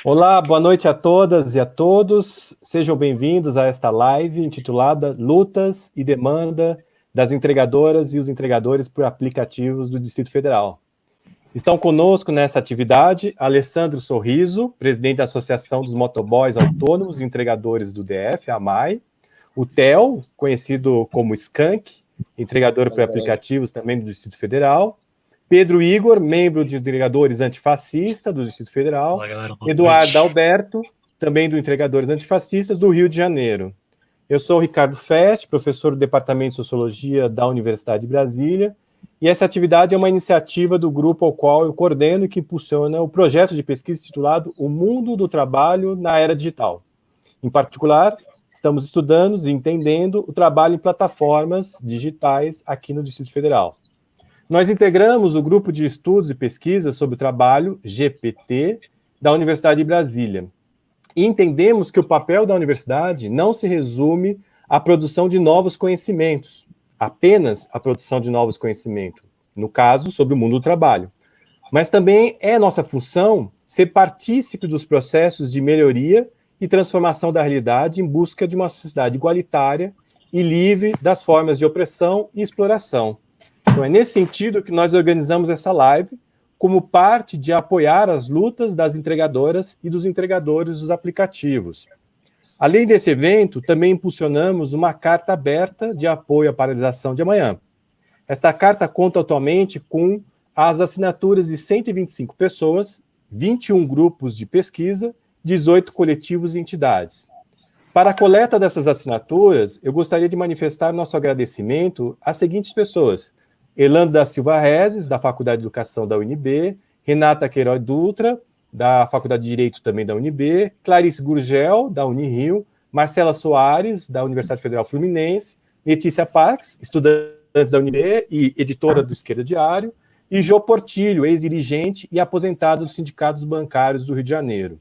Olá, boa noite a todas e a todos. Sejam bem-vindos a esta live intitulada Lutas e Demanda das Entregadoras e os Entregadores por Aplicativos do Distrito Federal. Estão conosco nessa atividade Alessandro Sorriso, presidente da Associação dos Motoboys Autônomos e Entregadores do DF, a AMAI, o Theo, conhecido como Skank, entregador por aplicativos também do Distrito Federal, Pedro Igor, membro de Entregadores Antifascistas do Distrito Federal, olá, galera, Eduardo Alberto, também do Entregadores Antifascistas do Rio de Janeiro. Eu sou o Ricardo Fest, professor do Departamento de Sociologia da Universidade de Brasília, e essa atividade é uma iniciativa do grupo ao qual eu coordeno e que impulsiona o projeto de pesquisa titulado O Mundo do Trabalho na Era Digital. Em particular, estamos estudando e entendendo o trabalho em plataformas digitais aqui no Distrito Federal. Nós integramos o Grupo de Estudos e Pesquisas sobre o Trabalho, GPT, da Universidade de Brasília. E entendemos que o papel da universidade não se resume à produção de novos conhecimentos, apenas a produção de novos conhecimentos, no caso, sobre o mundo do trabalho. Mas também é nossa função ser partícipe dos processos de melhoria e transformação da realidade em busca de uma sociedade igualitária e livre das formas de opressão e exploração. Então, é nesse sentido que nós organizamos essa live, como parte de apoiar as lutas das entregadoras e dos entregadores dos aplicativos. Além desse evento, também impulsionamos uma carta aberta de apoio à paralisação de amanhã. Esta carta conta atualmente com as assinaturas de 125 pessoas, 21 grupos de pesquisa, 18 coletivos e entidades. Para a coleta dessas assinaturas, eu gostaria de manifestar nosso agradecimento às seguintes pessoas: Elando da Silva Rezes, da Faculdade de Educação da UNB, Renata Queiroz Dutra, da Faculdade de Direito também da UNB, Clarice Gurgel, da Unirio, Marcela Soares, da Universidade Federal Fluminense, Letícia Parks, estudante da UNB e editora do Esquerda Diário, e Jô Portilho, ex-dirigente e aposentado dos sindicatos bancários do Rio de Janeiro.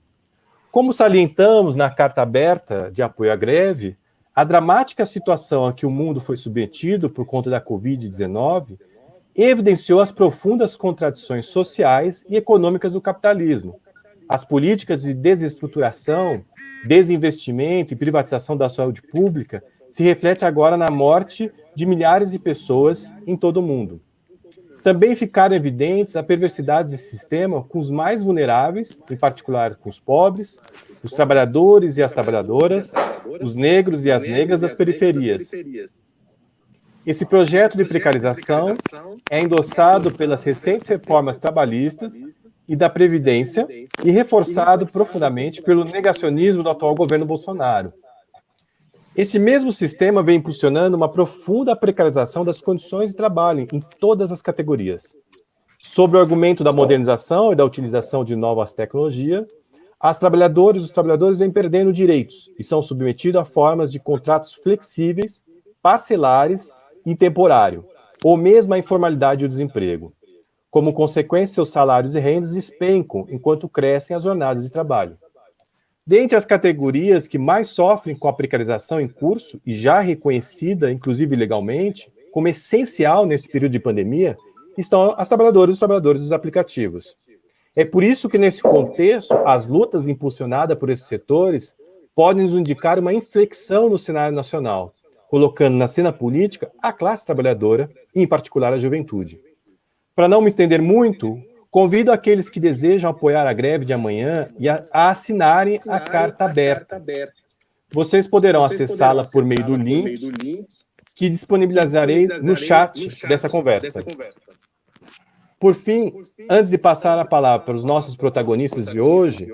Como salientamos na carta aberta de apoio à greve, a dramática situação a que o mundo foi submetido por conta da Covid-19 evidenciou as profundas contradições sociais e econômicas do capitalismo. As políticas de desestruturação, desinvestimento e privatização da saúde pública se refletem agora na morte de milhares de pessoas em todo o mundo. Também ficaram evidentes as perversidades desse sistema com os mais vulneráveis, em particular com os pobres, os trabalhadores e as trabalhadoras, os negros e as negras das periferias. Esse projeto de precarização é endossado pelas recentes reformas trabalhistas e da Previdência e reforçado profundamente pelo negacionismo do atual governo Bolsonaro. Esse mesmo sistema vem impulsionando uma profunda precarização das condições de trabalho em todas as categorias. Sob o argumento da modernização e da utilização de novas tecnologias, as trabalhadoras e os trabalhadores vêm perdendo direitos e são submetidos a formas de contratos flexíveis, parcelares e temporário, ou mesmo a informalidade e o desemprego. Como consequência, seus salários e rendas despencam enquanto crescem as jornadas de trabalho. Dentre as categorias que mais sofrem com a precarização em curso, e já reconhecida, inclusive legalmente, como essencial nesse período de pandemia, estão as trabalhadoras e os trabalhadores dos aplicativos. É por isso que, nesse contexto, as lutas impulsionadas por esses setores podem nos indicar uma inflexão no cenário nacional, colocando na cena política a classe trabalhadora, e em particular a juventude. Para não me estender muito, convido aqueles que desejam apoiar a greve de amanhã a assinarem a carta aberta. Vocês poderão acessá-la por meio do link que disponibilizarei no chat dessa conversa. Por fim, antes de passar a palavra para os nossos protagonistas de hoje,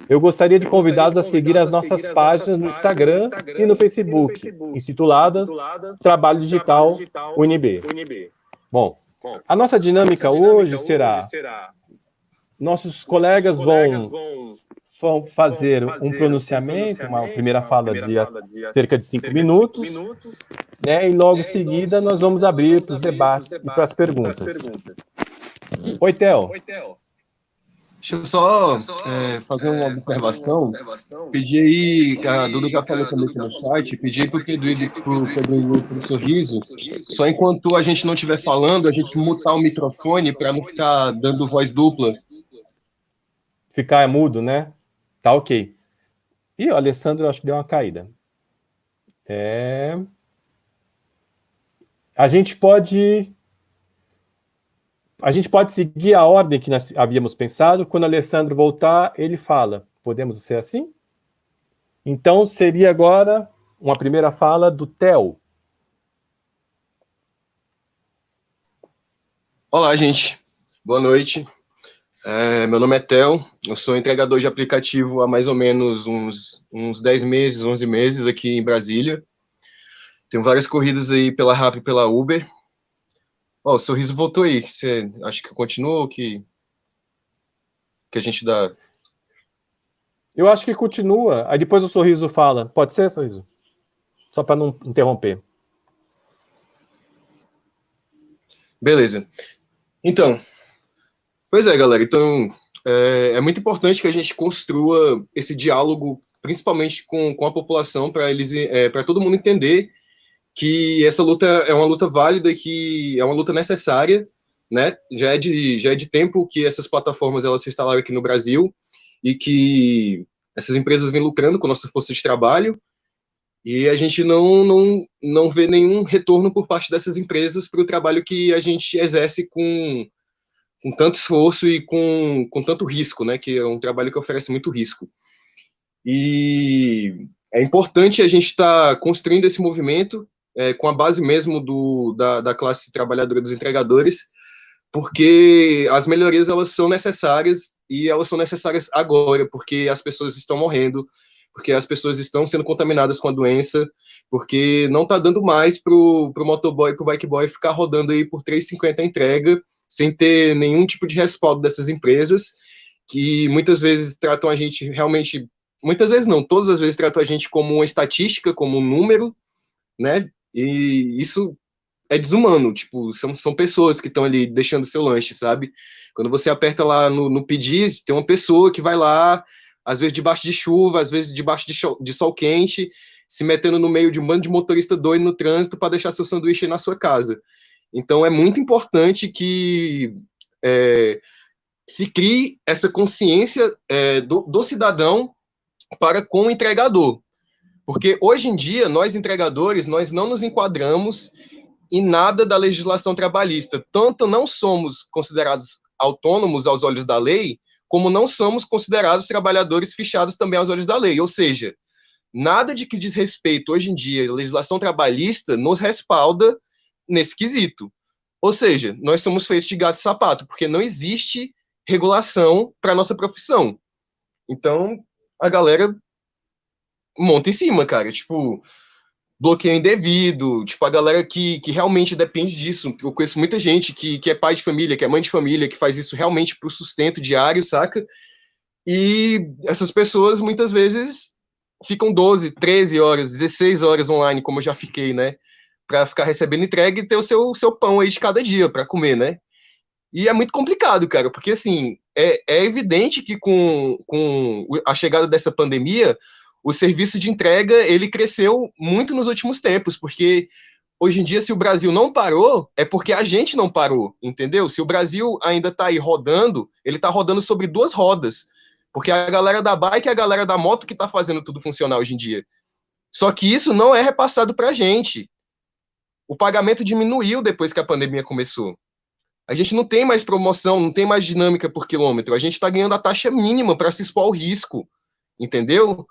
eu gostaria de convidá-los a seguir as nossas páginas no Instagram e no Facebook, intituladas Trabalho Digital UNB. Bom, a nossa dinâmica hoje será: nossos colegas vão fazer um pronunciamento, uma primeira fala de cerca de 5 minutos, né, e logo em seguida nós vamos abrir para os debates e para as perguntas. Oi, Theo. Deixa eu só fazer uma observação. Pedi aí, a Duda já falou também aqui no site, pedi para o Pedro e para o Sorriso, só enquanto a gente não estiver falando, a gente mutar o microfone para não ficar dando voz dupla. Ficar mudo, né? Tá ok. E o Alessandro, eu acho que deu uma caída. A gente pode seguir a ordem que nós havíamos pensado. Quando o Alessandro voltar, ele fala. Podemos ser assim? Então, seria agora uma primeira fala do Theo. Olá, gente. Boa noite. Meu nome é Theo, eu sou entregador de aplicativo há mais ou menos uns 10 meses, 11 meses aqui em Brasília. Tenho várias corridas aí pela Rappi e pela Uber. O sorriso voltou aí. Você acha que continua ou que a gente dá... Eu acho que continua. Aí depois o Sorriso fala. Pode ser, Sorriso? Só para não interromper. Beleza. Então, pois é, galera. Então, é muito importante que a gente construa esse diálogo, principalmente com a população, para todo mundo entender que essa luta é uma luta válida, que é uma luta necessária, né? Já é de tempo que essas plataformas elas se instalaram aqui no Brasil e que essas empresas vêm lucrando com a nossa força de trabalho e a gente não vê nenhum retorno por parte dessas empresas para o trabalho que a gente exerce com tanto esforço e com tanto risco, né? Que é um trabalho que oferece muito risco. E é importante a gente estar construindo esse movimento com a base mesmo da classe trabalhadora dos entregadores, porque as melhorias elas são necessárias e elas são necessárias agora, porque as pessoas estão morrendo, porque as pessoas estão sendo contaminadas com a doença, porque não está dando mais pro motoboy e pro bike boy ficar rodando aí por 3,50 a entrega, sem ter nenhum tipo de respaldo dessas empresas, que muitas vezes tratam a gente realmente, muitas vezes não, todas as vezes tratam a gente como uma estatística, como um número, né? E isso é desumano, tipo, são pessoas que estão ali deixando seu lanche, sabe? Quando você aperta lá no pedir, tem uma pessoa que vai lá, às vezes debaixo de chuva, às vezes debaixo de sol quente, se metendo no meio de um bando de motorista doido no trânsito para deixar seu sanduíche aí na sua casa. Então é muito importante que se crie essa consciência do cidadão para com o entregador. Porque hoje em dia, nós entregadores, nós não nos enquadramos em nada da legislação trabalhista. Tanto não somos considerados autônomos aos olhos da lei, como não somos considerados trabalhadores fichados também aos olhos da lei. Ou seja, nada de que diz respeito hoje em dia à legislação trabalhista nos respalda nesse quesito. Ou seja, nós somos feitos de gato e sapato, porque não existe regulação para a nossa profissão. Então, a galera monta em cima, cara. Tipo, bloqueio indevido, tipo, a galera que realmente depende disso. Eu conheço muita gente que é pai de família, que é mãe de família, que faz isso realmente pro sustento diário, saca? E essas pessoas, muitas vezes, ficam 12, 13 horas, 16 horas online, como eu já fiquei, né? Pra ficar recebendo entrega e ter o seu pão aí de cada dia pra comer, né? E é muito complicado, cara, porque, assim, é evidente que com a chegada dessa pandemia, o serviço de entrega, ele cresceu muito nos últimos tempos, porque hoje em dia, se o Brasil não parou, é porque a gente não parou, entendeu? Se o Brasil ainda tá aí rodando, ele tá rodando sobre duas rodas, porque a galera da bike e a galera da moto que tá fazendo tudo funcionar hoje em dia. Só que isso não é repassado pra gente. O pagamento diminuiu depois que a pandemia começou. A gente não tem mais promoção, não tem mais dinâmica por quilômetro. A gente está ganhando a taxa mínima para se expor ao risco, entendeu?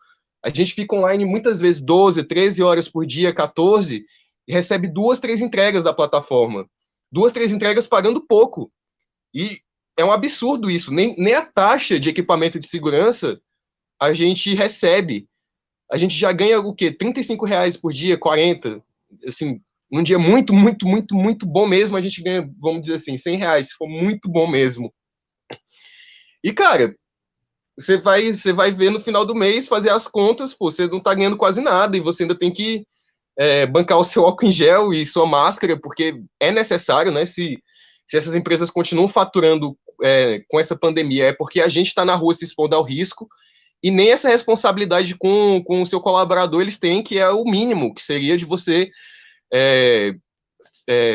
A gente fica online muitas vezes 12, 13 horas por dia, 14, e recebe 2, 3 entregas da plataforma. 2, 3 entregas pagando pouco. E é um absurdo isso. Nem a taxa de equipamento de segurança a gente recebe. A gente já ganha o quê? R$ 35 por dia, 40. Assim, num dia muito, muito, muito, muito bom mesmo, a gente ganha, vamos dizer assim, R$ 100, se for muito bom mesmo. E, cara, você vai ver no final do mês, fazer as contas, pô, você não tá ganhando quase nada, e você ainda tem que bancar o seu álcool em gel e sua máscara, porque é necessário, né? Se essas empresas continuam faturando com essa pandemia, é porque a gente está na rua se expondo ao risco, e nem essa responsabilidade com o seu colaborador eles têm, que é o mínimo, que seria de você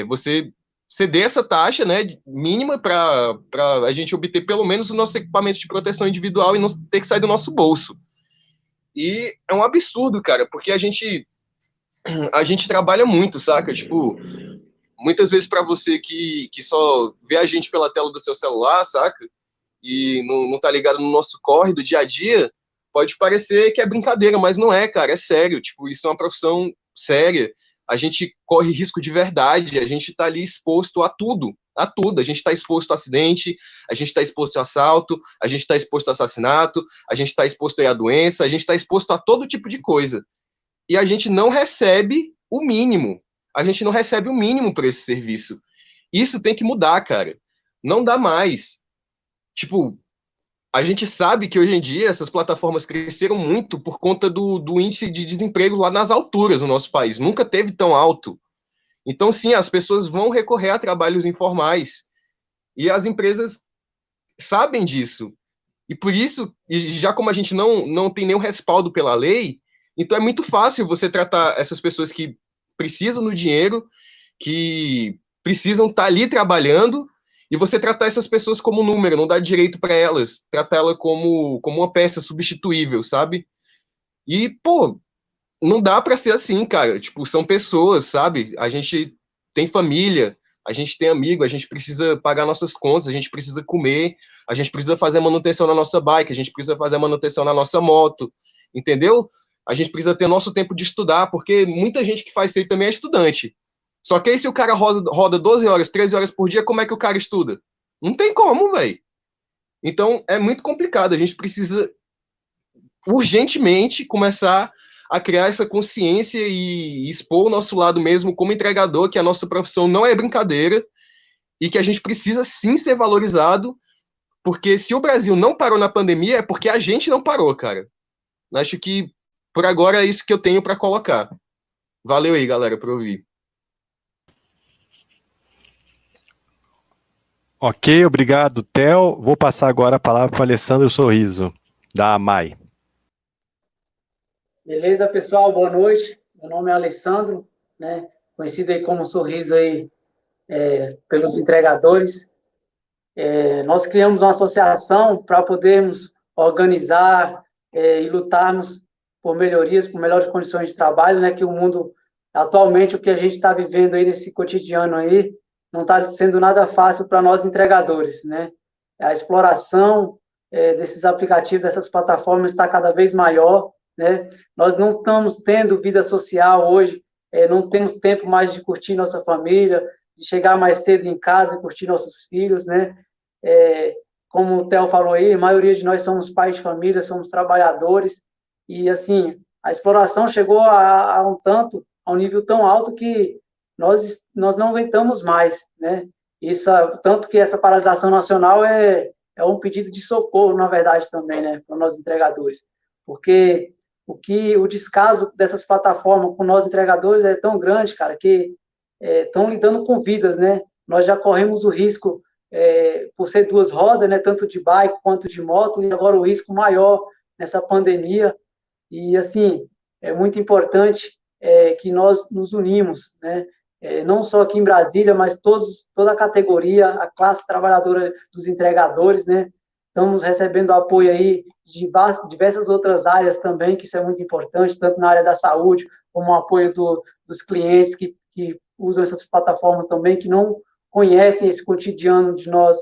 você ceder essa taxa, né, mínima para a gente obter pelo menos os nossos equipamentos de proteção individual e não ter que sair do nosso bolso. E é um absurdo, cara, porque a gente trabalha muito, saca? Tipo, muitas vezes para você que só vê a gente pela tela do seu celular, saca? E não tá ligado no nosso corre do dia a dia, pode parecer que é brincadeira, mas não é, cara, é sério. Tipo, isso é uma profissão séria. A gente corre risco de verdade, a gente tá ali exposto a tudo, a tudo. A gente tá exposto a acidente, a gente tá exposto a assalto, a gente tá exposto a assassinato, a gente tá exposto a doença, a gente tá exposto a todo tipo de coisa. E a gente não recebe o mínimo. A gente não recebe o mínimo por esse serviço. Isso tem que mudar, cara. Não dá mais. Tipo, a gente sabe que hoje em dia essas plataformas cresceram muito por conta do índice de desemprego lá nas alturas no nosso país. Nunca teve tão alto. Então, sim, as pessoas vão recorrer a trabalhos informais. E as empresas sabem disso. E por isso, já como a gente não tem nenhum respaldo pela lei, então é muito fácil você tratar essas pessoas que precisam do dinheiro, que precisam estar ali trabalhando, e você tratar essas pessoas como número, não dar direito para elas, tratar ela como uma peça substituível, sabe? E, pô, não dá para ser assim, cara. Tipo, são pessoas, sabe? A gente tem família, a gente tem amigo, a gente precisa pagar nossas contas, a gente precisa comer, a gente precisa fazer manutenção na nossa bike, a gente precisa fazer manutenção na nossa moto, entendeu? A gente precisa ter nosso tempo de estudar, porque muita gente que faz isso aí também é estudante. Só que aí se o cara roda 12 horas, 13 horas por dia, como é que o cara estuda? Não tem como, velho. Então é muito complicado, a gente precisa urgentemente começar a criar essa consciência e expor o nosso lado mesmo como entregador, que a nossa profissão não é brincadeira e que a gente precisa sim ser valorizado, porque se o Brasil não parou na pandemia é porque a gente não parou, cara. Acho que por agora é isso que eu tenho para colocar. Valeu aí, galera, por ouvir. Ok, obrigado, Theo. Vou passar agora a palavra para o Alessandro Sorriso, da AMAI. Beleza, pessoal? Boa noite. Meu nome é Alessandro, né? Conhecido aí como Sorriso aí, pelos entregadores. Nós criamos uma associação para podermos organizar e lutarmos por melhorias, por melhores condições de trabalho, né? Que o mundo, atualmente, o que a gente está vivendo aí nesse cotidiano aí, não está sendo nada fácil para nós entregadores, né? A exploração desses aplicativos, dessas plataformas está cada vez maior, né? Nós não estamos tendo vida social hoje, não temos tempo mais de curtir nossa família, de chegar mais cedo em casa e curtir nossos filhos, né? Como o Theo falou aí, a maioria de nós somos pais de família, somos trabalhadores, e assim, a exploração chegou a um nível tão alto que nós não aguentamos mais, né? Isso, tanto que essa paralisação nacional é um pedido de socorro, na verdade, também, né, para nós entregadores, porque o descaso dessas plataformas com nós entregadores é tão grande, cara, que estão lidando com vidas, né? Nós já corremos o risco, por ser duas rodas, né, tanto de bike quanto de moto, e agora o risco maior nessa pandemia, e assim, é muito importante que nós nos unimos, né? Não só aqui em Brasília, mas toda a categoria, a classe trabalhadora dos entregadores, né? Estamos recebendo apoio aí de diversas outras áreas também, que isso é muito importante, tanto na área da saúde, como o apoio dos clientes que usam essas plataformas também, que não conhecem esse cotidiano de nós,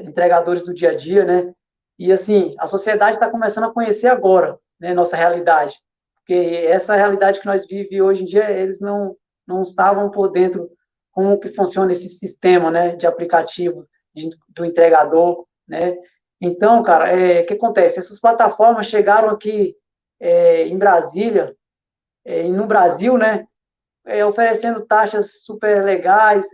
entregadores do dia a dia, né? E, assim, a sociedade está começando a conhecer agora, né, nossa realidade, porque essa realidade que nós vivemos hoje em dia, eles não estavam por dentro como que funciona esse sistema, né, de aplicativo do entregador, né? Então, cara, o que acontece? Essas plataformas chegaram aqui em Brasília, e no Brasil, né, oferecendo taxas super legais,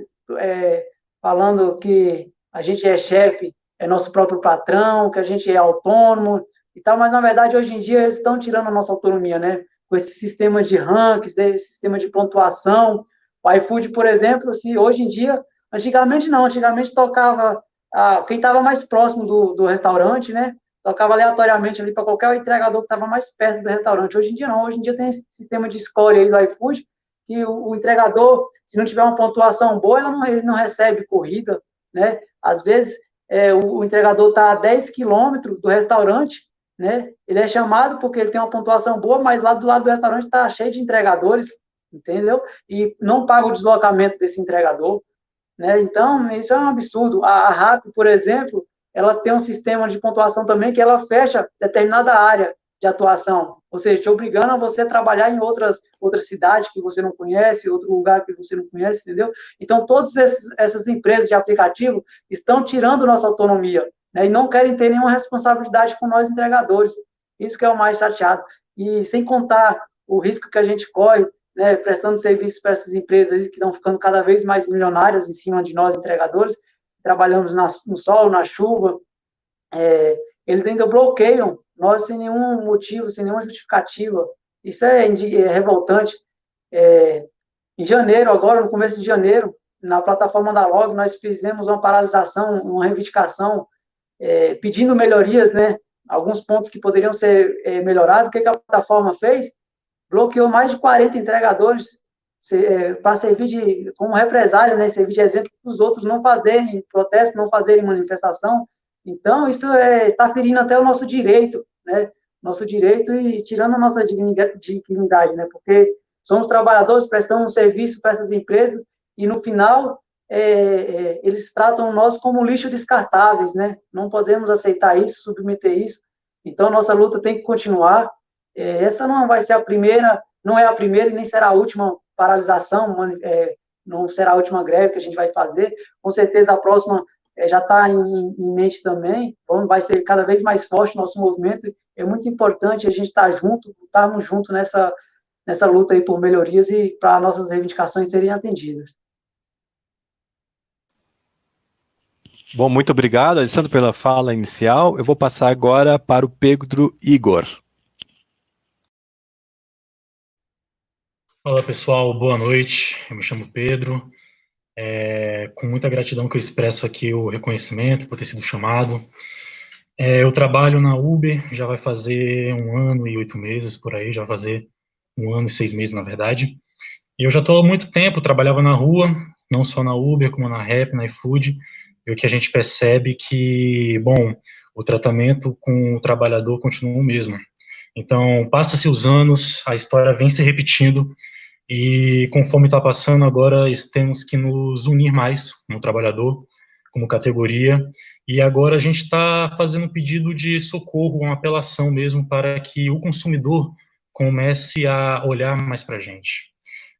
falando que a gente é chefe, é nosso próprio patrão, que a gente é autônomo e tal, mas na verdade hoje em dia eles estão tirando a nossa autonomia, né? Com esse sistema de rankings, né? Esse sistema de pontuação. O iFood, por exemplo, se hoje em dia, antigamente não, antigamente tocava quem estava mais próximo do restaurante, né? Tocava aleatoriamente ali para qualquer entregador que estava mais perto do restaurante. Hoje em dia não, hoje em dia tem esse sistema de score aí do iFood, que o entregador, se não tiver uma pontuação boa, ele não recebe corrida, né? Às vezes, o entregador está a 10 quilômetros do restaurante, né? Ele é chamado porque ele tem uma pontuação boa, mas lá do lado do restaurante está cheio de entregadores, entendeu? E não paga o deslocamento desse entregador, né? Então, isso é um absurdo. A RAP, por exemplo, ela tem um sistema de pontuação também que ela fecha determinada área de atuação, ou seja, te obrigando a você trabalhar em outras cidades que você não conhece, outro lugar que você não conhece, entendeu? Então, todas essas empresas de aplicativo estão tirando nossa autonomia, né, e não querem ter nenhuma responsabilidade com nós entregadores. Isso que é o mais chateado. E sem contar o risco que a gente corre, né, prestando serviço para essas empresas que estão ficando cada vez mais milionárias em cima de nós entregadores, trabalhamos no sol, na chuva, eles ainda bloqueiam nós sem nenhum motivo, sem nenhuma justificativa. Isso é revoltante. Em janeiro, agora, no começo de janeiro, na plataforma da Log, nós fizemos uma paralisação, uma reivindicação, pedindo melhorias, né? Alguns pontos que poderiam ser melhorados. O que a plataforma fez? Bloqueou mais de 40 entregadores para servir como represália, né? Servir de exemplo para os outros não fazerem protesto, não fazerem manifestação. Então, isso está ferindo até o nosso direito, né? Nosso direito e tirando a nossa dignidade, né? Porque somos trabalhadores, prestamos um serviço para essas empresas e, no final, eles tratam nós como lixo descartáveis, né? Não podemos aceitar isso, submeter isso. Então, nossa luta tem que continuar. Essa não vai ser a primeira, não é a primeira e nem será a última paralisação, não será a última greve que a gente vai fazer. Com certeza, a próxima já está em mente também, então vai ser cada vez mais forte o nosso movimento. É muito importante a gente estarmos juntos nessa luta aí por melhorias e para nossas reivindicações serem atendidas. Bom, muito obrigado, Alessandro, pela fala inicial. Eu vou passar agora para o Pedro Igor. Olá, pessoal, boa noite. Eu me chamo Pedro. Com muita gratidão que eu expresso aqui o reconhecimento por ter sido chamado. Eu trabalho na Uber, já vai fazer 1 ano e 8 meses, por aí, já vai fazer 1 ano e 6 meses, na verdade. E eu já estou há muito tempo, trabalhava na rua, não só na Uber, como na Rap, na iFood, e o que a gente percebe que, bom, o tratamento com o trabalhador continua o mesmo. Então, passa-se os anos, a história vem se repetindo, e conforme está passando agora, temos que nos unir mais como trabalhador, como categoria, e agora a gente está fazendo um pedido de socorro, uma apelação mesmo, para que o consumidor comece a olhar mais para a gente.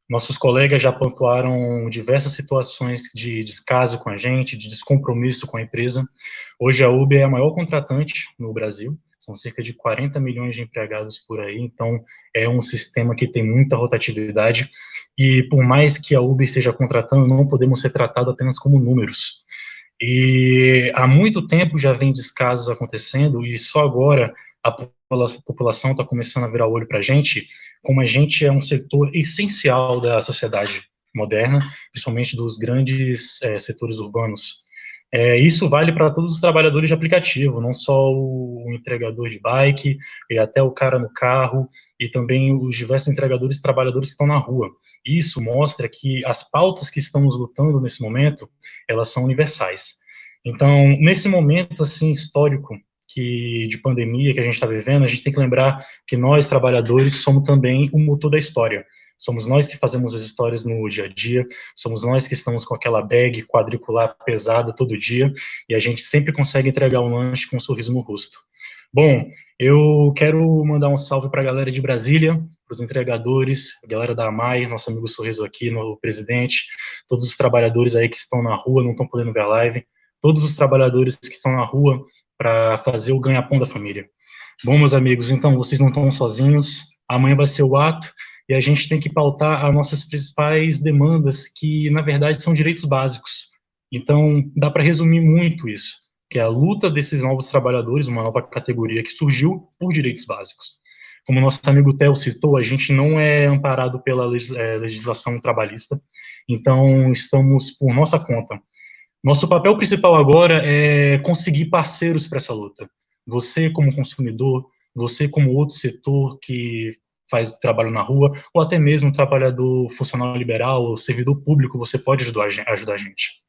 Nossos colegas já pontuaram diversas situações de descaso com a gente, de descompromisso com a empresa. Hoje a Uber é a maior contratante no Brasil, são cerca de 40 milhões de empregados por aí, então é um sistema que tem muita rotatividade, e por mais que a Uber esteja contratando, não podemos ser tratados apenas como números. E há muito tempo já vem descasos acontecendo, e só agora a população está começando a virar o olho para a gente, como a gente é um setor essencial da sociedade moderna, principalmente dos grandes setores urbanos. Isso vale para todos os trabalhadores de aplicativo, não só o entregador de bike, e até o cara no carro, e também os diversos entregadores e trabalhadores que estão na rua. Isso mostra que as pautas que estamos lutando nesse momento, elas são universais. Então, nesse momento, assim, histórico, de pandemia que a gente está vivendo, a gente tem que lembrar que nós, trabalhadores, somos também o motor da história. Somos nós que fazemos as histórias no dia a dia, somos nós que estamos com aquela bag quadricular pesada todo dia, e a gente sempre consegue entregar um lanche com um sorriso no rosto. Bom, eu quero mandar um salve para a galera de Brasília, para os entregadores, a galera da AMAI, nosso amigo Sorriso aqui, no presidente, todos os trabalhadores aí que estão na rua, não estão podendo ver a live, todos os trabalhadores que estão na rua para fazer o ganha-pão da família. Bom, meus amigos, então, vocês não estão sozinhos, amanhã vai ser o ato, e a gente tem que pautar as nossas principais demandas, que, na verdade, são direitos básicos. Então, dá para resumir muito isso, que é a luta desses novos trabalhadores, uma nova categoria que surgiu por direitos básicos. Como nosso amigo Theo citou, a gente não é amparado pela legislação trabalhista, então estamos por nossa conta. Nosso papel principal agora é conseguir parceiros para essa luta. Você como consumidor, você como outro setor que faz trabalho na rua, ou até mesmo um trabalhador funcionário liberal ou servidor público, você pode ajudar a gente.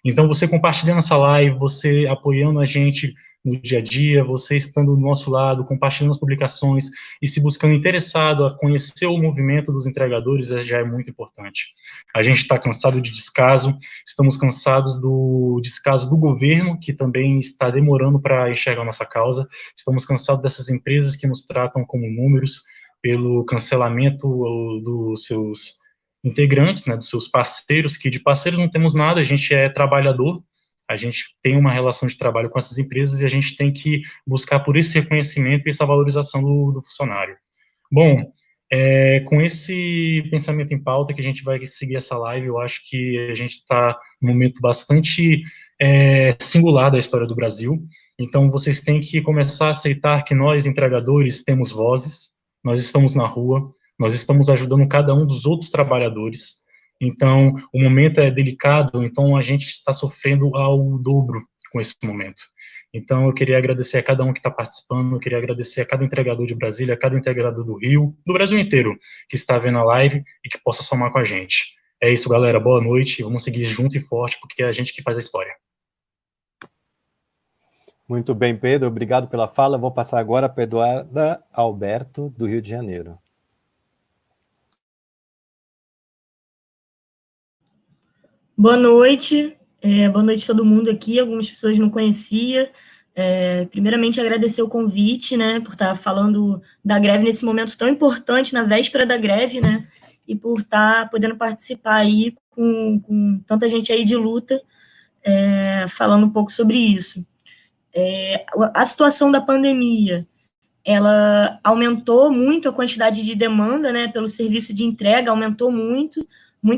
Então, você compartilhando essa live, você apoiando a gente no dia a dia, você estando do nosso lado, compartilhando as publicações e se buscando interessado a conhecer o movimento dos entregadores já é muito importante. A gente está cansado de descaso, estamos cansados do descaso do governo, que também está demorando para enxergar a nossa causa, estamos cansados dessas empresas que nos tratam como números, pelo cancelamento dos seus integrantes, né, dos seus parceiros, que de parceiros não temos nada, a gente é trabalhador, a gente tem uma relação de trabalho com essas empresas e a gente tem que buscar por esse reconhecimento e essa valorização do funcionário. Bom, com esse pensamento em pauta que a gente vai seguir essa live, eu acho que a gente está num momento bastante singular da história do Brasil, então vocês têm que começar a aceitar que nós, entregadores, temos vozes, nós estamos na rua, nós estamos ajudando cada um dos outros trabalhadores, então o momento é delicado, então a gente está sofrendo ao dobro com esse momento. Então eu queria agradecer a cada um que está participando, eu queria agradecer a cada entregador de Brasília, a cada entregador do Rio, do Brasil inteiro, que está vendo a live e que possa somar com a gente. É isso, galera, boa noite, vamos seguir junto e forte, porque é a gente que faz a história. Muito bem, Pedro, obrigado pela fala. Vou passar agora para Eduarda Alberto, do Rio de Janeiro. Boa noite a todo mundo aqui, algumas pessoas não conhecia. Primeiramente, agradecer o convite, né, por estar falando da greve nesse momento tão importante, na véspera da greve, né, e por estar podendo participar aí com tanta gente aí de luta, falando um pouco sobre isso. A situação da pandemia, ela aumentou muito a quantidade de demanda, né, pelo serviço de entrega, aumentou muito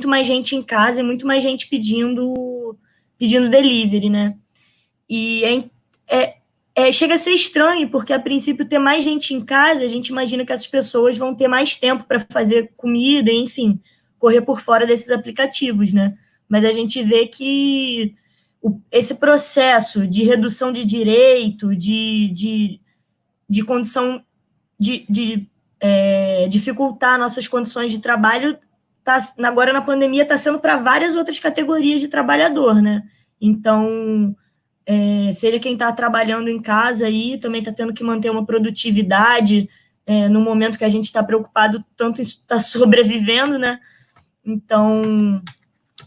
mais gente em casa e muito mais gente pedindo delivery, né, e chega a ser estranho, porque a princípio ter mais gente em casa, a gente imagina que essas pessoas vão ter mais tempo para fazer comida, enfim, correr por fora desses aplicativos, né, mas a gente vê que esse processo de redução de direito, de condição de dificultar nossas condições de trabalho, agora na pandemia está sendo para várias outras categorias de trabalhador, né? Então, seja quem está trabalhando em casa aí, também está tendo que manter uma produtividade no momento que a gente está preocupado tanto em estar sobrevivendo, né? Então,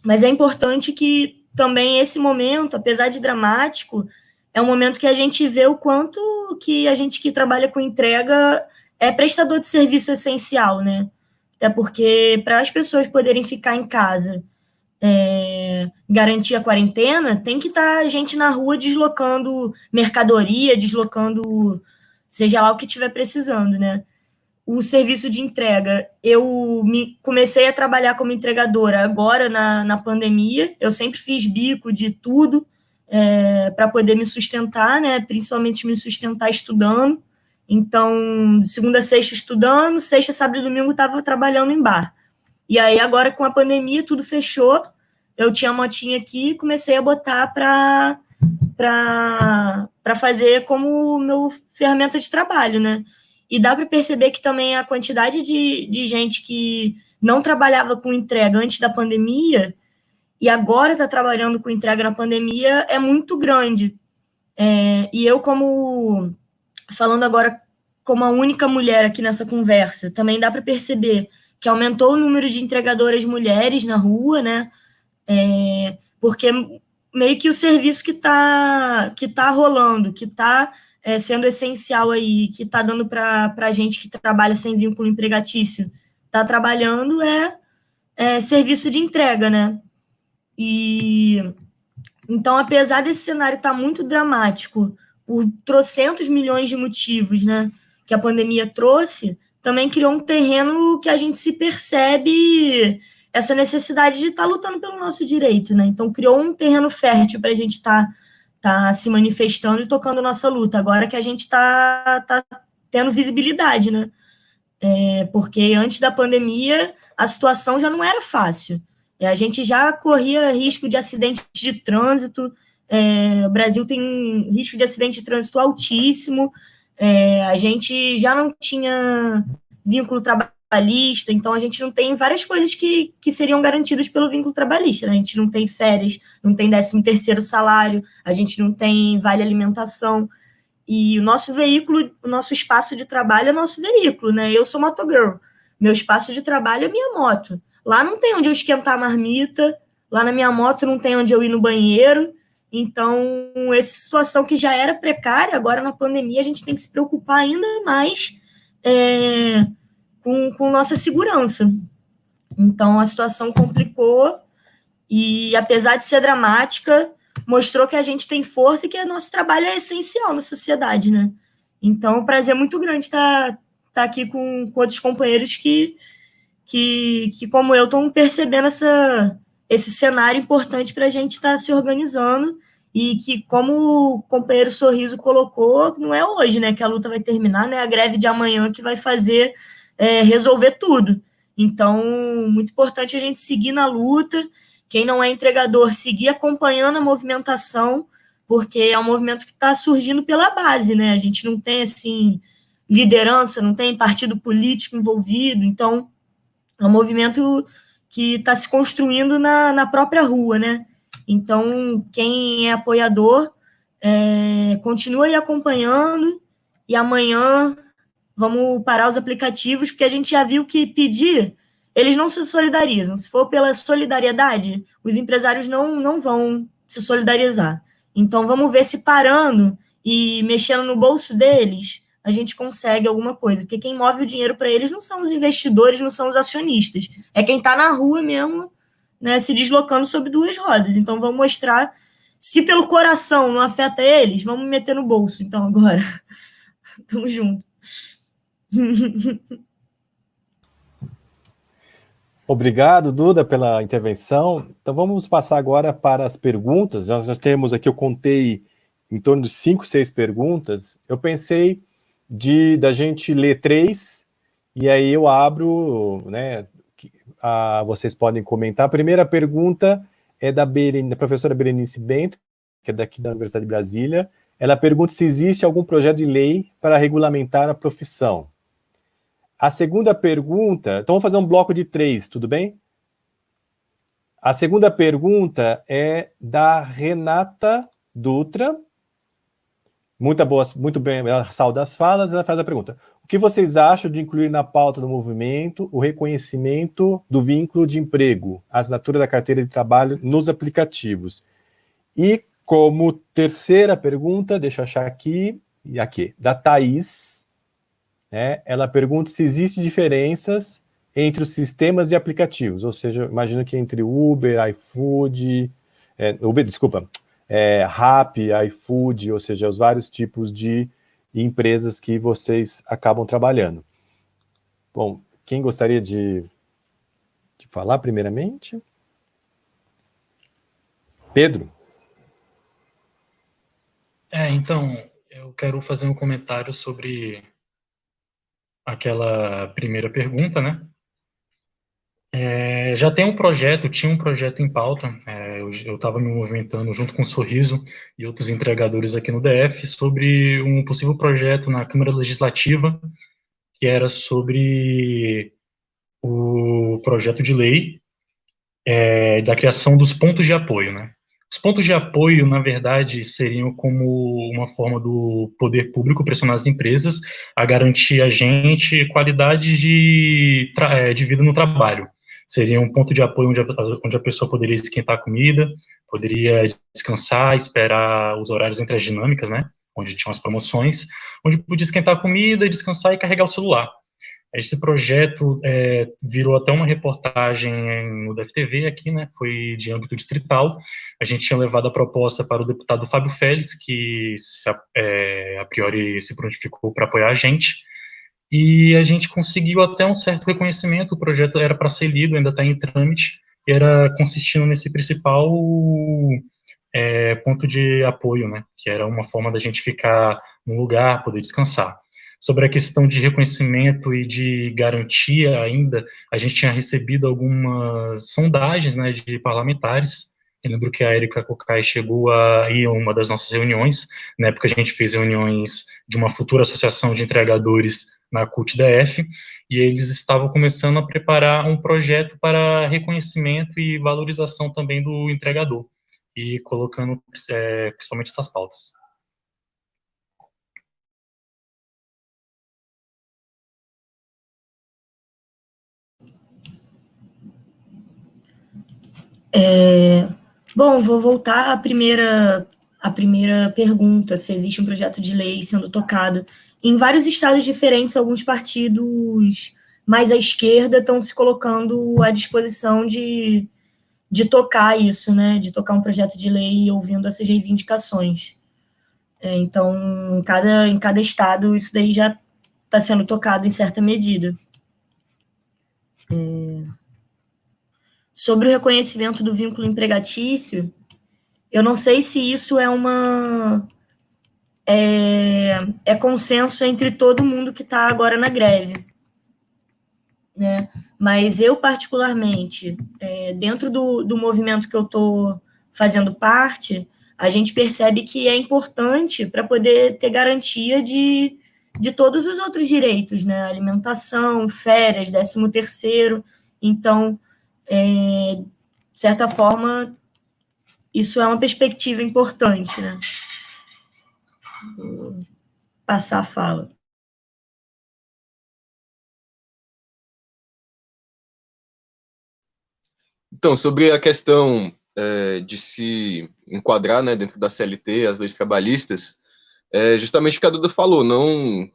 mas é importante que também esse momento, apesar de dramático, é um momento que a gente vê o quanto que a gente que trabalha com entrega é prestador de serviço essencial, né? Até porque para as pessoas poderem ficar em casa, garantir a quarentena, tem que estar a gente na rua deslocando mercadoria, deslocando seja lá o que estiver precisando, né? O serviço de entrega, eu comecei a trabalhar como entregadora agora na pandemia, eu sempre fiz bico de tudo para poder me sustentar, né, principalmente me sustentar estudando, então, segunda a sexta estudando, sexta, sábado e domingo estava trabalhando em bar. E aí agora com a pandemia tudo fechou, eu tinha a motinha aqui e comecei a botar para fazer como meu ferramenta de trabalho, né? E dá para perceber que também a quantidade de gente que não trabalhava com entrega antes da pandemia e agora está trabalhando com entrega na pandemia é muito grande. E eu, falando agora como a única mulher aqui nessa conversa, também dá para perceber que aumentou o número de entregadoras mulheres na rua, né? Porque meio que o serviço que está rolando, que está sendo essencial aí, que está dando para a gente que trabalha sem vínculo empregatício, está trabalhando serviço de entrega, né? E então, apesar desse cenário estar muito dramático, por trocentos milhões de motivos, né, que a pandemia trouxe, também criou um terreno que a gente se percebe essa necessidade de estar lutando pelo nosso direito, né? Então, criou um terreno fértil para a gente estar se manifestando e tocando nossa luta, agora que a gente está tendo visibilidade, né? Porque antes da pandemia, a situação já não era fácil. A gente já corria risco de acidente de trânsito, o Brasil tem um risco de acidente de trânsito altíssimo, a gente já não tinha vínculo trabalhista, então a gente não tem várias coisas que seriam garantidas pelo vínculo trabalhista, né? A gente não tem férias, não tem 13º salário, a gente não tem vale alimentação, e o nosso veículo, o nosso espaço de trabalho é o nosso veículo, né? Eu sou motogirl, meu espaço de trabalho é minha moto. Lá não tem onde eu esquentar a marmita, lá na minha moto não tem onde eu ir no banheiro. Então, essa situação que já era precária, agora na pandemia a gente tem que se preocupar ainda mais com nossa segurança. Então, a situação complicou e, apesar de ser dramática, mostrou que a gente tem força e que o nosso trabalho é essencial na sociedade, né? Então, é um prazer muito grande estar aqui com outros companheiros que como eu, estão percebendo esse cenário importante para a gente estar se organizando e que, como o companheiro Sorriso colocou, não é hoje, né, que a luta vai terminar, não é a greve de amanhã que vai fazer resolver tudo. Então, muito importante a gente seguir na luta, quem não é entregador, seguir acompanhando a movimentação, porque é um movimento que está surgindo pela base, né? A gente não tem, assim, liderança, não tem partido político envolvido, então é um movimento que está se construindo na própria rua, né? Então, quem é apoiador, continua aí acompanhando, e amanhã vamos parar os aplicativos, porque a gente já viu que pedir, eles não se solidarizam. Se for pela solidariedade, os empresários não vão se solidarizar. Então, vamos ver se parando e mexendo no bolso deles, a gente consegue alguma coisa. Porque quem move o dinheiro para eles não são os investidores, não são os acionistas. É quem está na rua mesmo, né, se deslocando sobre 2 rodas. Então, vamos mostrar, se pelo coração não afeta eles, vamos meter no bolso. Então, agora, tamo junto. Obrigado, Duda, pela intervenção. Então, vamos passar agora para as perguntas. Já temos aqui, eu contei em torno de 5, 6 perguntas. Eu pensei da gente ler 3, e aí eu abro, né, vocês podem comentar. A primeira pergunta é da professora Berenice Bento, que é daqui da Universidade de Brasília. Ela pergunta se existe algum projeto de lei para regulamentar a profissão. A segunda pergunta... Então, vamos fazer um bloco de 3, tudo bem? A segunda pergunta é da Renata Dutra. Muito bem, ela sauda as falas, ela faz a pergunta. O que vocês acham de incluir na pauta do movimento o reconhecimento do vínculo de emprego, a assinatura da carteira de trabalho nos aplicativos? E como terceira pergunta, deixa eu achar aqui, da Thaís, né, ela pergunta se existem diferenças entre os sistemas de aplicativos, ou seja, imagino que entre Uber, iFood, Rappi, iFood, ou seja, os vários tipos de empresas que vocês acabam trabalhando. Bom, quem gostaria de falar primeiramente? Pedro? Então, eu quero fazer um comentário sobre aquela primeira pergunta, né? Já tinha um projeto em pauta, eu estava me movimentando junto com o Sorriso e outros entregadores aqui no DF sobre um possível projeto na Câmara Legislativa, que era sobre o projeto de lei da criação dos pontos de apoio, né? Os pontos de apoio, na verdade, seriam como uma forma do poder público pressionar as empresas a garantir a gente qualidade de vida no trabalho. Seria um ponto de apoio onde a pessoa poderia esquentar a comida, poderia descansar, esperar os horários entre as dinâmicas, né? Onde tinham as promoções, onde podia esquentar a comida, descansar e carregar o celular. Esse projeto virou até uma reportagem no DFTV aqui, né, foi de âmbito distrital. A gente tinha levado a proposta para o deputado Fábio Félix, que a priori se prontificou para apoiar a gente, e a gente conseguiu até um certo reconhecimento. O projeto era para ser lido, ainda está em trâmite, e era consistindo nesse principal ponto de apoio, né, que era uma forma da gente ficar num lugar, poder descansar. Sobre a questão de reconhecimento e de garantia ainda, a gente tinha recebido algumas sondagens, né, de parlamentares. Eu lembro que a Erika Cocai chegou a ir a uma das nossas reuniões. Na época a gente fez reuniões de uma futura associação de entregadores na CUT-DF, e eles estavam começando a preparar um projeto para reconhecimento e valorização também do entregador, e colocando principalmente essas pautas. Bom, vou voltar à primeira pergunta, se existe um projeto de lei sendo tocado. Em vários estados diferentes, alguns partidos mais à esquerda estão se colocando à disposição de tocar isso, né? De tocar um projeto de lei ouvindo essas reivindicações. Então, em cada estado, isso daí já está sendo tocado em certa medida. Sobre o reconhecimento do vínculo empregatício, eu não sei se isso é consenso entre todo mundo que está agora na greve, né? Mas eu, particularmente, dentro do movimento que eu estou fazendo parte, a gente percebe que é importante para poder ter garantia de todos os outros direitos, né? Alimentação, férias, 13º. Então, de certa forma, isso é uma perspectiva importante, né? Vou passar a fala. Então, sobre a questão de se enquadrar, né, dentro da CLT, as leis trabalhistas, justamente o que a Duda falou, não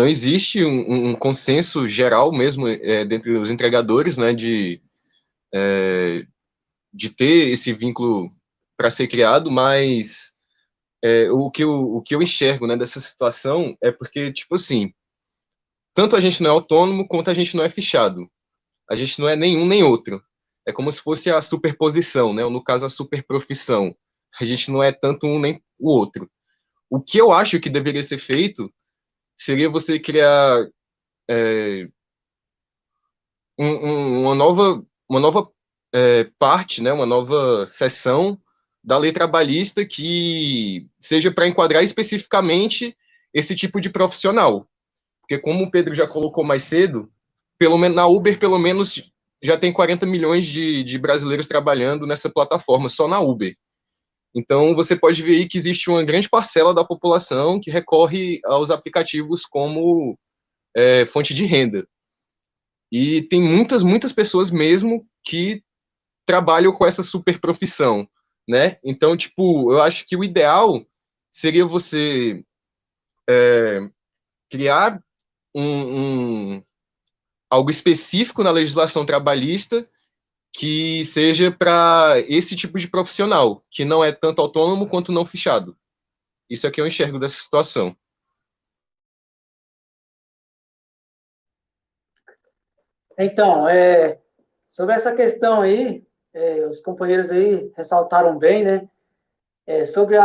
existe um consenso geral mesmo dentre os entregadores, né, de ter esse vínculo para ser criado, mas o que eu enxergo, né, dessa situação é porque, tipo assim, tanto a gente não é autônomo quanto a gente não é fichado. A gente não é nenhum nem outro. É como se fosse a superposição, né, ou no caso a superprofissão. A gente não é tanto um nem o outro. O que eu acho que deveria ser feito seria você criar uma nova parte, né, uma nova seção da lei trabalhista que seja para enquadrar especificamente esse tipo de profissional. Porque como o Pedro já colocou mais cedo, pelo menos na Uber, pelo menos já tem 40 milhões de brasileiros trabalhando nessa plataforma, só na Uber. Então, você pode ver aí que existe uma grande parcela da população que recorre aos aplicativos como fonte de renda. E tem muitas pessoas mesmo que trabalham com essa super profissão, né? Então, tipo, eu acho que o ideal seria você criar algo específico na legislação trabalhista que seja para esse tipo de profissional, que não é tanto autônomo quanto não fichado. Isso é que eu enxergo dessa situação. Então, sobre essa questão aí, os companheiros aí ressaltaram bem, né? Sobre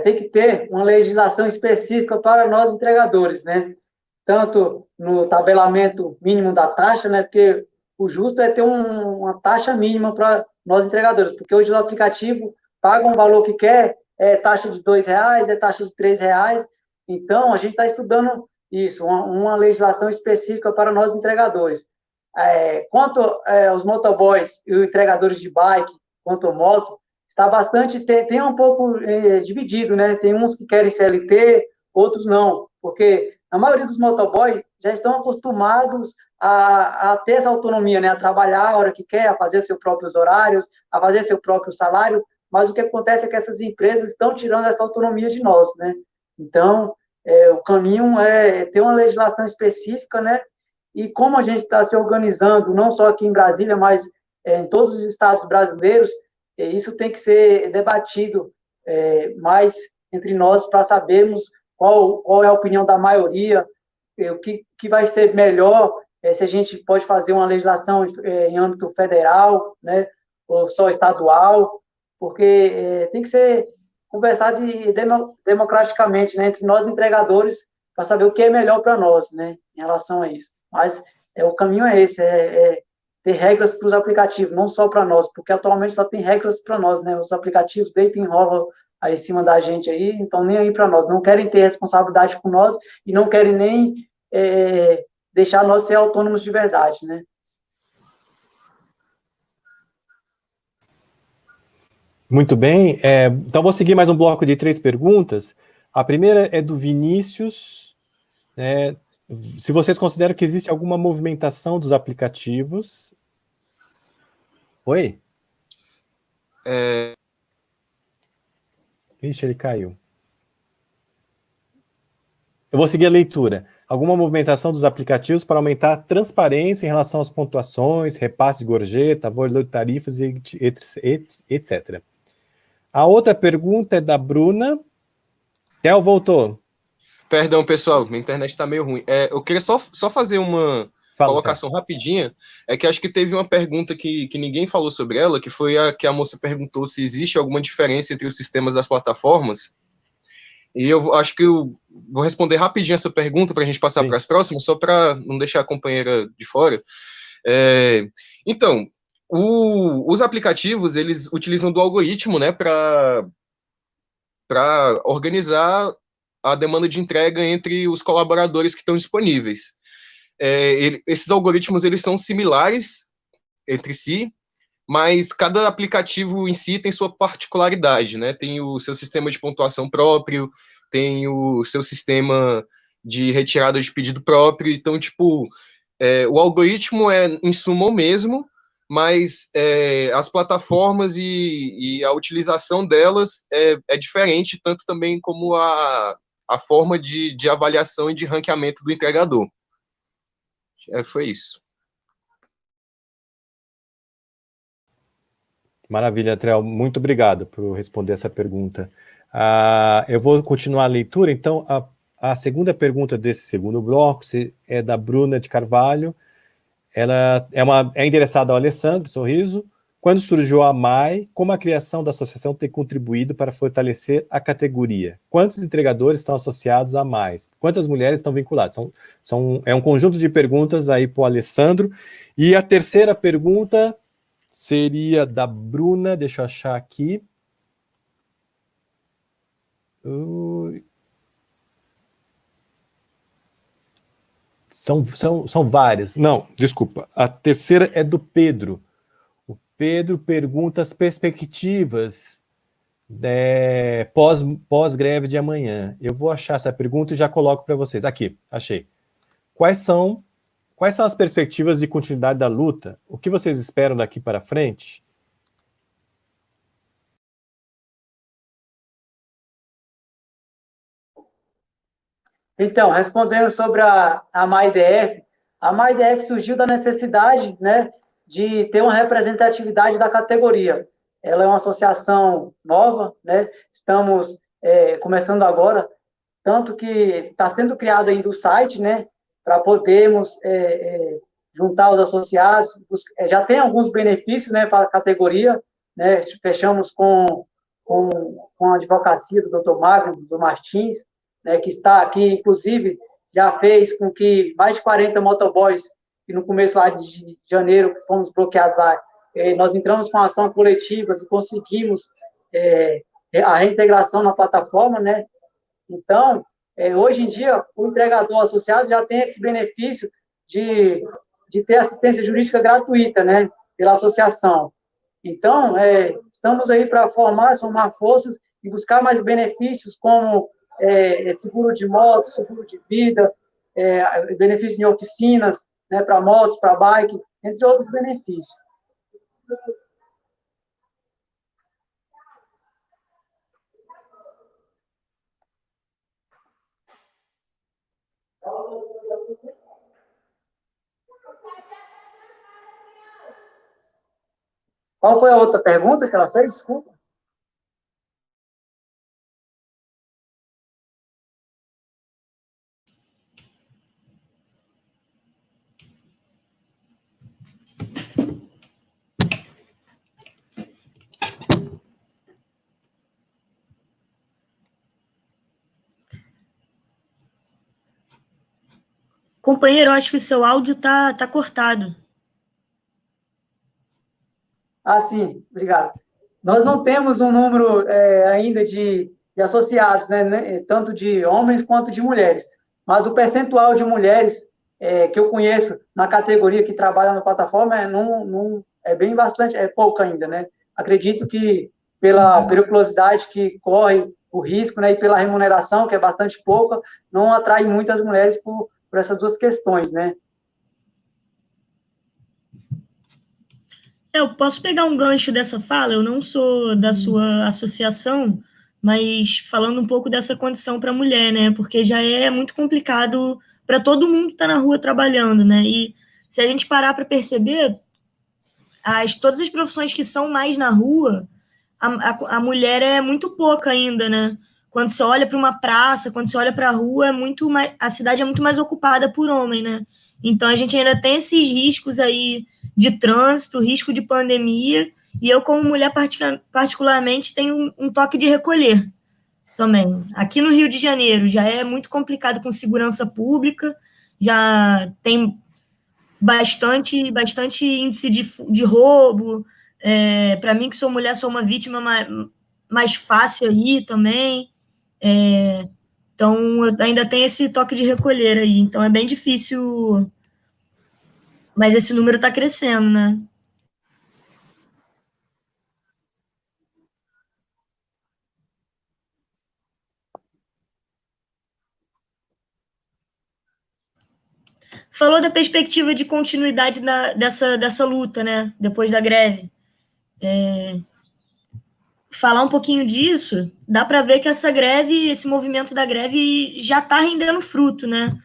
tem que ter uma legislação específica para nós entregadores, né? Tanto no tabelamento mínimo da taxa, né? Porque o justo é ter uma taxa mínima para nós entregadores, porque hoje o aplicativo paga um valor que quer, taxa de R$2, taxa de R$3. Então, a gente está estudando isso, uma legislação específica para nós entregadores. Quanto aos motoboys e os entregadores de bike, quanto moto, está bastante, tem um pouco dividido, né? Tem uns que querem CLT, outros não, porque a maioria dos motoboys já estão acostumados a ter essa autonomia, né? A trabalhar a hora que quer, a fazer seus próprios horários, a fazer seu próprio salário, mas o que acontece é que essas empresas estão tirando essa autonomia de nós, né? Então, o caminho é ter uma legislação específica, né? E como a gente está se organizando, não só aqui em Brasília, mas em todos os estados brasileiros, isso tem que ser debatido mais entre nós para sabermos qual é a opinião da maioria, o que vai ser melhor, se a gente pode fazer uma legislação em âmbito federal, né, ou só estadual, porque tem que ser conversado democraticamente, né, entre nós entregadores, para saber o que é melhor para nós, né, em relação a isso. Mas o caminho é esse, ter regras para os aplicativos, não só para nós, porque atualmente só tem regras para nós, né? Os aplicativos deitam e enrolam aí em cima da gente aí, então nem aí para nós, não querem ter responsabilidade com nós e não querem nem deixar nós ser autônomos de verdade, né? Muito bem. Então, vou seguir mais um bloco de 3 perguntas. A primeira é do Vinícius. Se vocês consideram que existe alguma movimentação dos aplicativos... Oi? Ixi, ele caiu. Eu vou seguir a leitura. Alguma movimentação dos aplicativos para aumentar a transparência em relação às pontuações, repasse de gorjeta, valor de tarifas, etc. A outra pergunta é da Bruna. Theo voltou. Perdão, pessoal, minha internet está meio ruim. Eu queria só fazer uma colocação rapidinha. É que acho que teve uma pergunta que ninguém falou sobre ela, que foi a que a moça perguntou se existe alguma diferença entre os sistemas das plataformas. E eu acho que eu vou responder rapidinho essa pergunta para a gente passar para as próximas, só para não deixar a companheira de fora. Então, os aplicativos, eles utilizam do algoritmo, né, para organizar a demanda de entrega entre os colaboradores que estão disponíveis. Esses algoritmos, eles são similares entre si, mas cada aplicativo em si tem sua particularidade, né? Tem o seu sistema de pontuação próprio, tem o seu sistema de retirada de pedido próprio, então, tipo, o algoritmo é, em suma, o mesmo, mas as plataformas e a utilização delas é diferente, tanto também como a forma de avaliação e de ranqueamento do entregador. Foi isso. Maravilha, Trel. Muito obrigado por responder essa pergunta. Eu vou continuar a leitura. Então, a segunda pergunta desse segundo bloco é da Bruna de Carvalho. Ela é endereçada ao Alessandro Sorriso. Quando surgiu a MAI, como a criação da associação tem contribuído para fortalecer a categoria? Quantos entregadores estão associados a MAI? Quantas mulheres estão vinculadas? É um conjunto de perguntas aí para o Alessandro. E a terceira pergunta seria da Bruna, deixa eu achar aqui. São várias. Não, desculpa. A terceira é do Pedro. O Pedro pergunta as perspectivas pós-greve de amanhã. Eu vou achar essa pergunta e já coloco para vocês. Aqui, achei. Quais são as perspectivas de continuidade da luta? O que vocês esperam daqui para frente? Então, respondendo sobre a MAIDF, a MAIDF surgiu da necessidade, né, de ter uma representatividade da categoria. Ela é uma associação nova, né, estamos começando agora, tanto que está sendo criado ainda o site, né, para podermos juntar os associados, já tem alguns benefícios, né, para a categoria, né, fechamos com a advocacia do Dr. Magno, do Dr. Martins, né, que está aqui, inclusive, já fez com que mais de 40 motoboys, que no começo lá de janeiro fomos bloqueados lá, nós entramos com ação coletiva e conseguimos a reintegração na plataforma, né? Então, hoje em dia, o entregador associado já tem esse benefício de ter assistência jurídica gratuita, né, pela associação. Então, estamos aí para somar forças e buscar mais benefícios como seguro de moto, seguro de vida, benefícios em oficinas, né, para motos, para bike, entre outros benefícios. Qual foi a outra pergunta que ela fez? Desculpa. Companheiro, eu acho que o seu áudio tá cortado. Sim, obrigado. nós não temos um número ainda de associados, né, tanto de homens quanto de mulheres, mas o percentual de mulheres que eu conheço na categoria que trabalha na plataforma é bem bastante, é pouco ainda, né? Acredito que pela periculosidade que corre o risco, né, e pela remuneração, que é bastante pouca, não atrai muitas mulheres por essas duas questões, né? Eu posso pegar um gancho dessa fala, eu não sou da sua associação, mas falando um pouco dessa condição para a mulher, né? Porque já é muito complicado para todo mundo que está na rua trabalhando, né? E se a gente parar para perceber, todas as profissões que são mais na rua, a mulher é muito pouca ainda, né? Quando você olha para uma praça, quando você olha para a rua, a cidade é muito mais ocupada por homem, né? Então a gente ainda tem esses riscos aí de trânsito, risco de pandemia, e eu, como mulher, particularmente, tenho um toque de recolher também. Aqui no Rio de Janeiro já é muito complicado com segurança pública, já tem bastante índice de roubo. Para mim, que sou mulher, sou uma vítima mais fácil aí também. Então, eu ainda tenho esse toque de recolher aí. Então, é bem difícil, mas esse número está crescendo, né? Falou da perspectiva de continuidade dessa luta, né? Depois da greve. Falar um pouquinho disso, dá para ver que essa greve, esse movimento da greve já está rendendo fruto, né?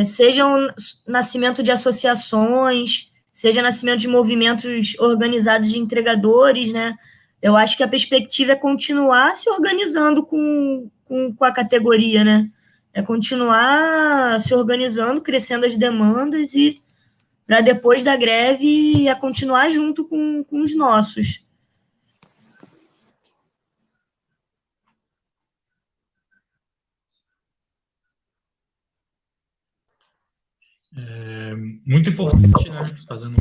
Seja o nascimento de associações, seja nascimento de movimentos organizados de entregadores, né? Eu acho que a perspectiva é continuar se organizando com a categoria, né? É continuar se organizando, crescendo as demandas e para depois da greve é continuar junto com os nossos. Muito importante, né, fazendo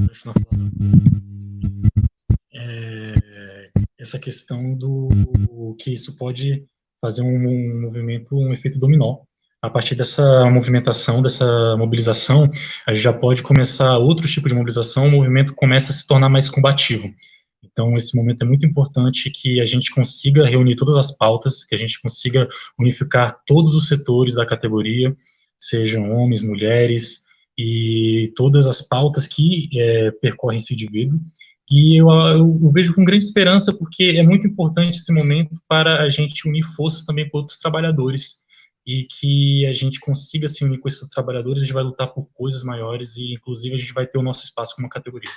essa questão do que isso pode fazer um movimento, um efeito dominó. A partir dessa movimentação, dessa mobilização, a gente já pode começar outro tipo de mobilização, o movimento começa a se tornar mais combativo. Então, esse momento é muito importante que a gente consiga reunir todas as pautas, que a gente consiga unificar todos os setores da categoria, sejam homens, mulheres, e todas as pautas que percorrem esse indivíduo. E eu vejo com grande esperança, porque é muito importante esse momento para a gente unir forças também com outros trabalhadores, e que a gente consiga se unir com esses trabalhadores, a gente vai lutar por coisas maiores, e inclusive a gente vai ter o nosso espaço como categoria.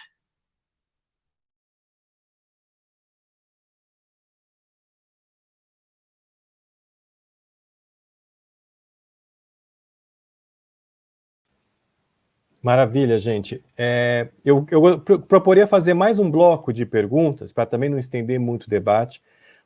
Maravilha, gente. Eu proporia fazer mais um bloco de perguntas, para também não estender muito o debate,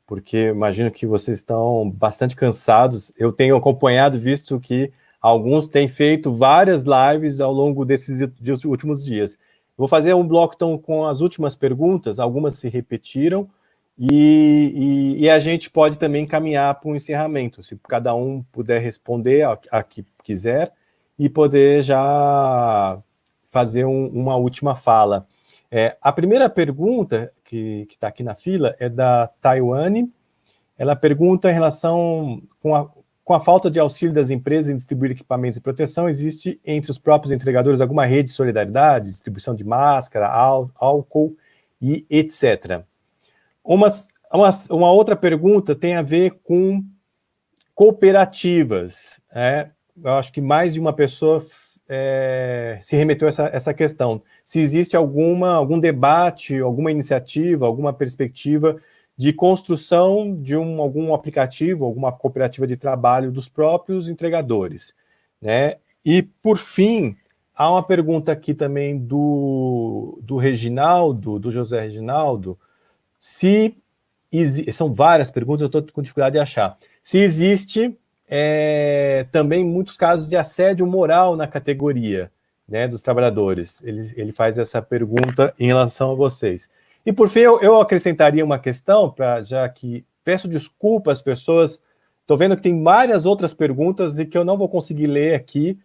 porque imagino que vocês estão bastante cansados. Eu tenho acompanhado, visto que alguns têm feito várias lives ao longo desses últimos dias. Vou fazer um bloco, então, com as últimas perguntas, algumas se repetiram, e a gente pode também caminhar para um encerramento, se cada um puder responder a que quiser, e poder já fazer uma última fala. A primeira pergunta que está aqui na fila é da Taiwane. Ela pergunta em relação com a falta de auxílio das empresas em distribuir equipamentos de proteção, existe entre os próprios entregadores alguma rede de solidariedade, distribuição de máscara, álcool e etc. Uma outra pergunta tem a ver com cooperativas, eu acho que mais de uma pessoa se remeteu a essa questão. Se existe algum debate, alguma iniciativa, alguma perspectiva de construção de algum aplicativo, alguma cooperativa de trabalho dos próprios entregadores, né? E, por fim, há uma pergunta aqui também do Reginaldo, do José Reginaldo, são várias perguntas, eu estou com dificuldade de achar. Se existe também muitos casos de assédio moral na categoria, né, dos trabalhadores. Ele faz essa pergunta em relação a vocês. E por fim, eu acrescentaria uma questão, já que peço desculpa às pessoas, estou vendo que tem várias outras perguntas e que eu não vou conseguir ler aqui,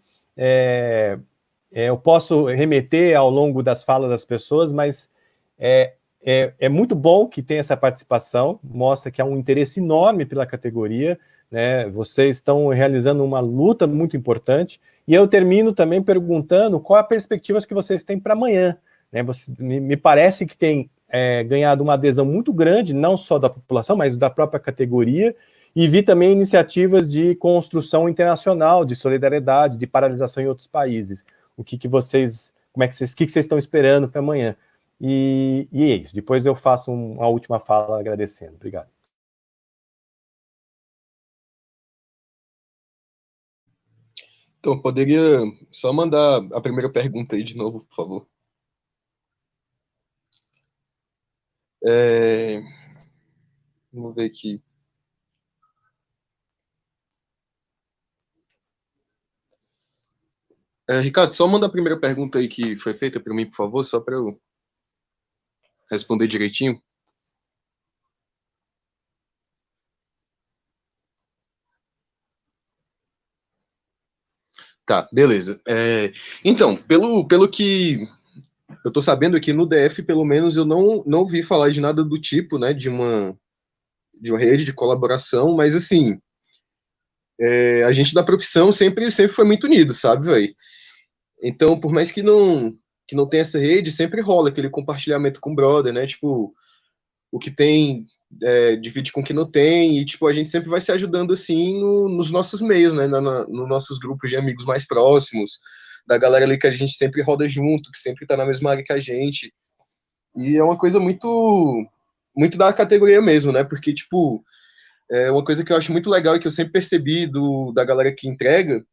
eu posso remeter ao longo das falas das pessoas, mas é muito bom que tenha essa participação, mostra que há um interesse enorme pela categoria, né? Vocês estão realizando uma luta muito importante, e eu termino também perguntando qual a perspectiva que vocês têm para amanhã, né? Me parece que tem ganhado uma adesão muito grande, não só da população, mas da própria categoria, e vi também iniciativas de construção internacional, de solidariedade, de paralisação em outros países. O que vocês estão esperando para amanhã? E é isso. Depois eu faço uma última fala agradecendo. Obrigado. Então, poderia só mandar a primeira pergunta aí de novo, por favor? Vamos ver aqui. Ricardo, só manda a primeira pergunta aí que foi feita para mim, por favor, só para eu responder direitinho. Tá, beleza. Então, pelo que eu tô sabendo aqui no DF, pelo menos, eu não ouvi falar de nada do tipo, né, de uma rede de colaboração, mas, assim, a gente da profissão sempre foi muito unido, sabe, velho? Então, por mais que não tenha essa rede, sempre rola aquele compartilhamento com o brother, né, tipo, o que tem divide com o que não tem, e, tipo, a gente sempre vai se ajudando, assim, nos nossos meios, né, nos nossos grupos de amigos mais próximos, da galera ali que a gente sempre roda junto, que sempre tá na mesma área que a gente, e é uma coisa muito da categoria mesmo, né, porque, tipo, uma coisa que eu acho muito legal e que eu sempre percebi da galera que entrega,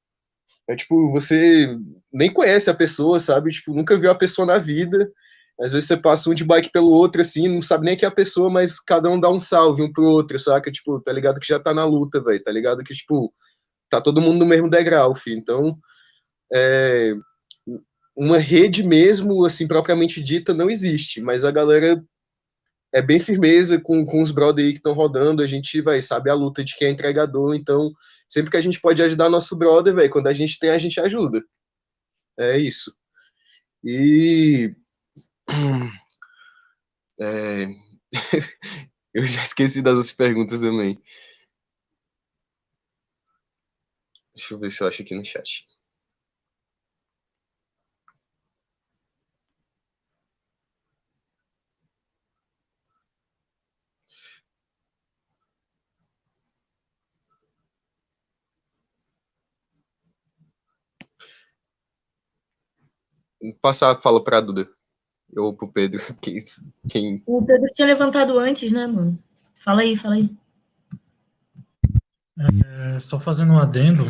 tipo, você nem conhece a pessoa, sabe, tipo, nunca viu a pessoa na vida. Às vezes você passa um de bike pelo outro, assim, não sabe nem que é a pessoa, mas cada um dá um salve um pro outro, saca? Tipo, tá ligado que já tá na luta, velho, tá ligado que, tipo, tá todo mundo no mesmo degrau, filho. Então, uma rede mesmo, assim, propriamente dita, não existe, mas a galera é bem firmeza com os brother aí que estão rodando, a gente, vai, sabe a luta de quem é entregador, então, sempre que a gente pode ajudar nosso brother, velho, quando a gente tem, a gente ajuda. É isso. E... eu já esqueci das outras perguntas também. Deixa eu ver se eu acho aqui no chat. Passar a fala para a Duda. Ou pro Pedro. Quem... O Pedro tinha levantado antes, né, mano? Fala aí. Só fazendo um adendo,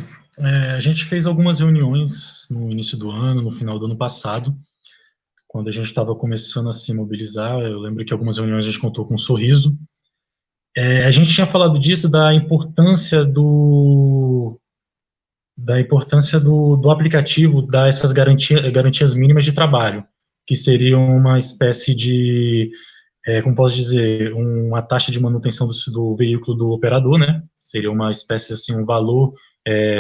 a gente fez algumas reuniões no início do ano, no final do ano passado, quando a gente estava começando a se mobilizar. Eu lembro que algumas reuniões a gente contou com um sorriso. A gente tinha falado disso, da importância do aplicativo dar essas garantias mínimas de trabalho, que seriam uma espécie de, como posso dizer, uma taxa de manutenção do veículo do operador, né? Seria uma espécie, assim, um valor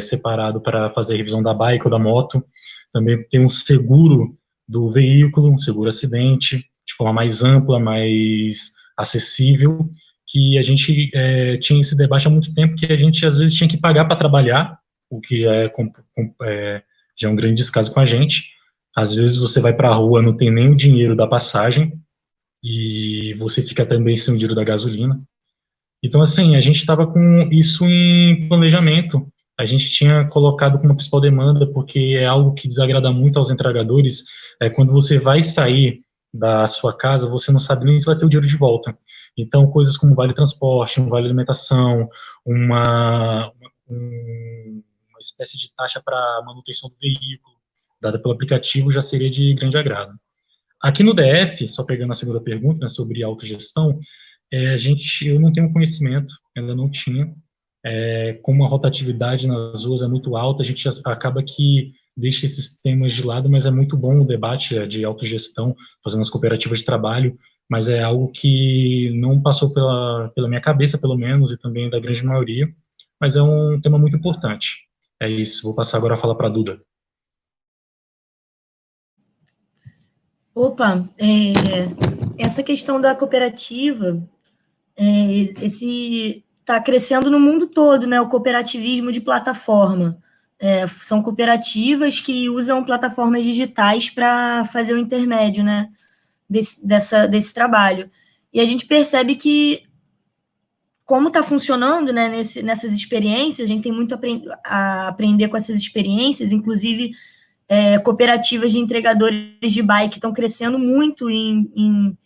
separado para fazer a revisão da bike ou da moto. Também tem um seguro do veículo, um seguro acidente, de forma mais ampla, mais acessível, que a gente tinha esse debate há muito tempo, que a gente, às vezes, tinha que pagar para trabalhar, o que já é um grande descaso com a gente. Às vezes você vai para a rua, não tem nem o dinheiro da passagem, e você fica também sem o dinheiro da gasolina. Então, assim, a gente estava com isso em planejamento. A gente tinha colocado como principal demanda, porque é algo que desagrada muito aos entregadores, quando você vai sair da sua casa, você não sabe nem se vai ter o dinheiro de volta. Então, coisas como vale transporte, um vale alimentação, uma espécie de taxa para manutenção do veículo, dada pelo aplicativo, já seria de grande agrado. Aqui no DF, só pegando a segunda pergunta, né, sobre autogestão, eu não tenho conhecimento, ainda não tinha. Como a rotatividade nas ruas é muito alta, a gente acaba que deixa esses temas de lado, mas é muito bom o debate de autogestão, fazendo as cooperativas de trabalho, mas é algo que não passou pela minha cabeça, pelo menos, e também da grande maioria, mas é um tema muito importante. É isso, vou passar agora a fala para a Duda. Opa, essa questão da cooperativa, está crescendo no mundo todo, né, o cooperativismo de plataforma. São cooperativas que usam plataformas digitais para fazer o intermédio, né, desse trabalho. E a gente percebe que, como está funcionando, né, nessas experiências, a gente tem muito a aprender com essas experiências, inclusive cooperativas de entregadores de bike estão crescendo muito em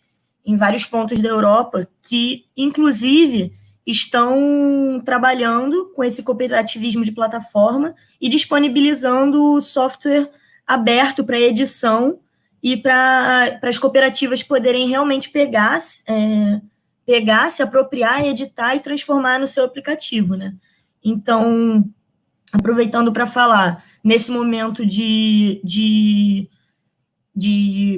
vários pontos da Europa, que, inclusive, estão trabalhando com esse cooperativismo de plataforma e disponibilizando software aberto para edição e para as cooperativas poderem realmente pegar, se apropriar, editar e transformar no seu aplicativo, né? Então, aproveitando para falar, nesse momento de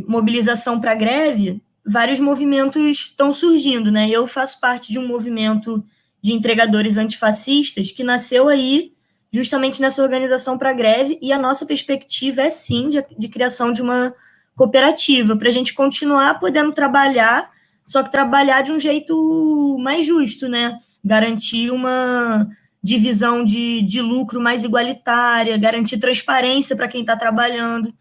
mobilização para greve, vários movimentos estão surgindo, né? Eu faço parte de um movimento de entregadores antifascistas que nasceu aí justamente nessa organização para greve, e a nossa perspectiva é, sim, de criação de uma cooperativa, para a gente continuar podendo trabalhar, só que trabalhar de um jeito mais justo, né? Garantir uma divisão de lucro mais igualitária, garantir transparência para quem está trabalhando.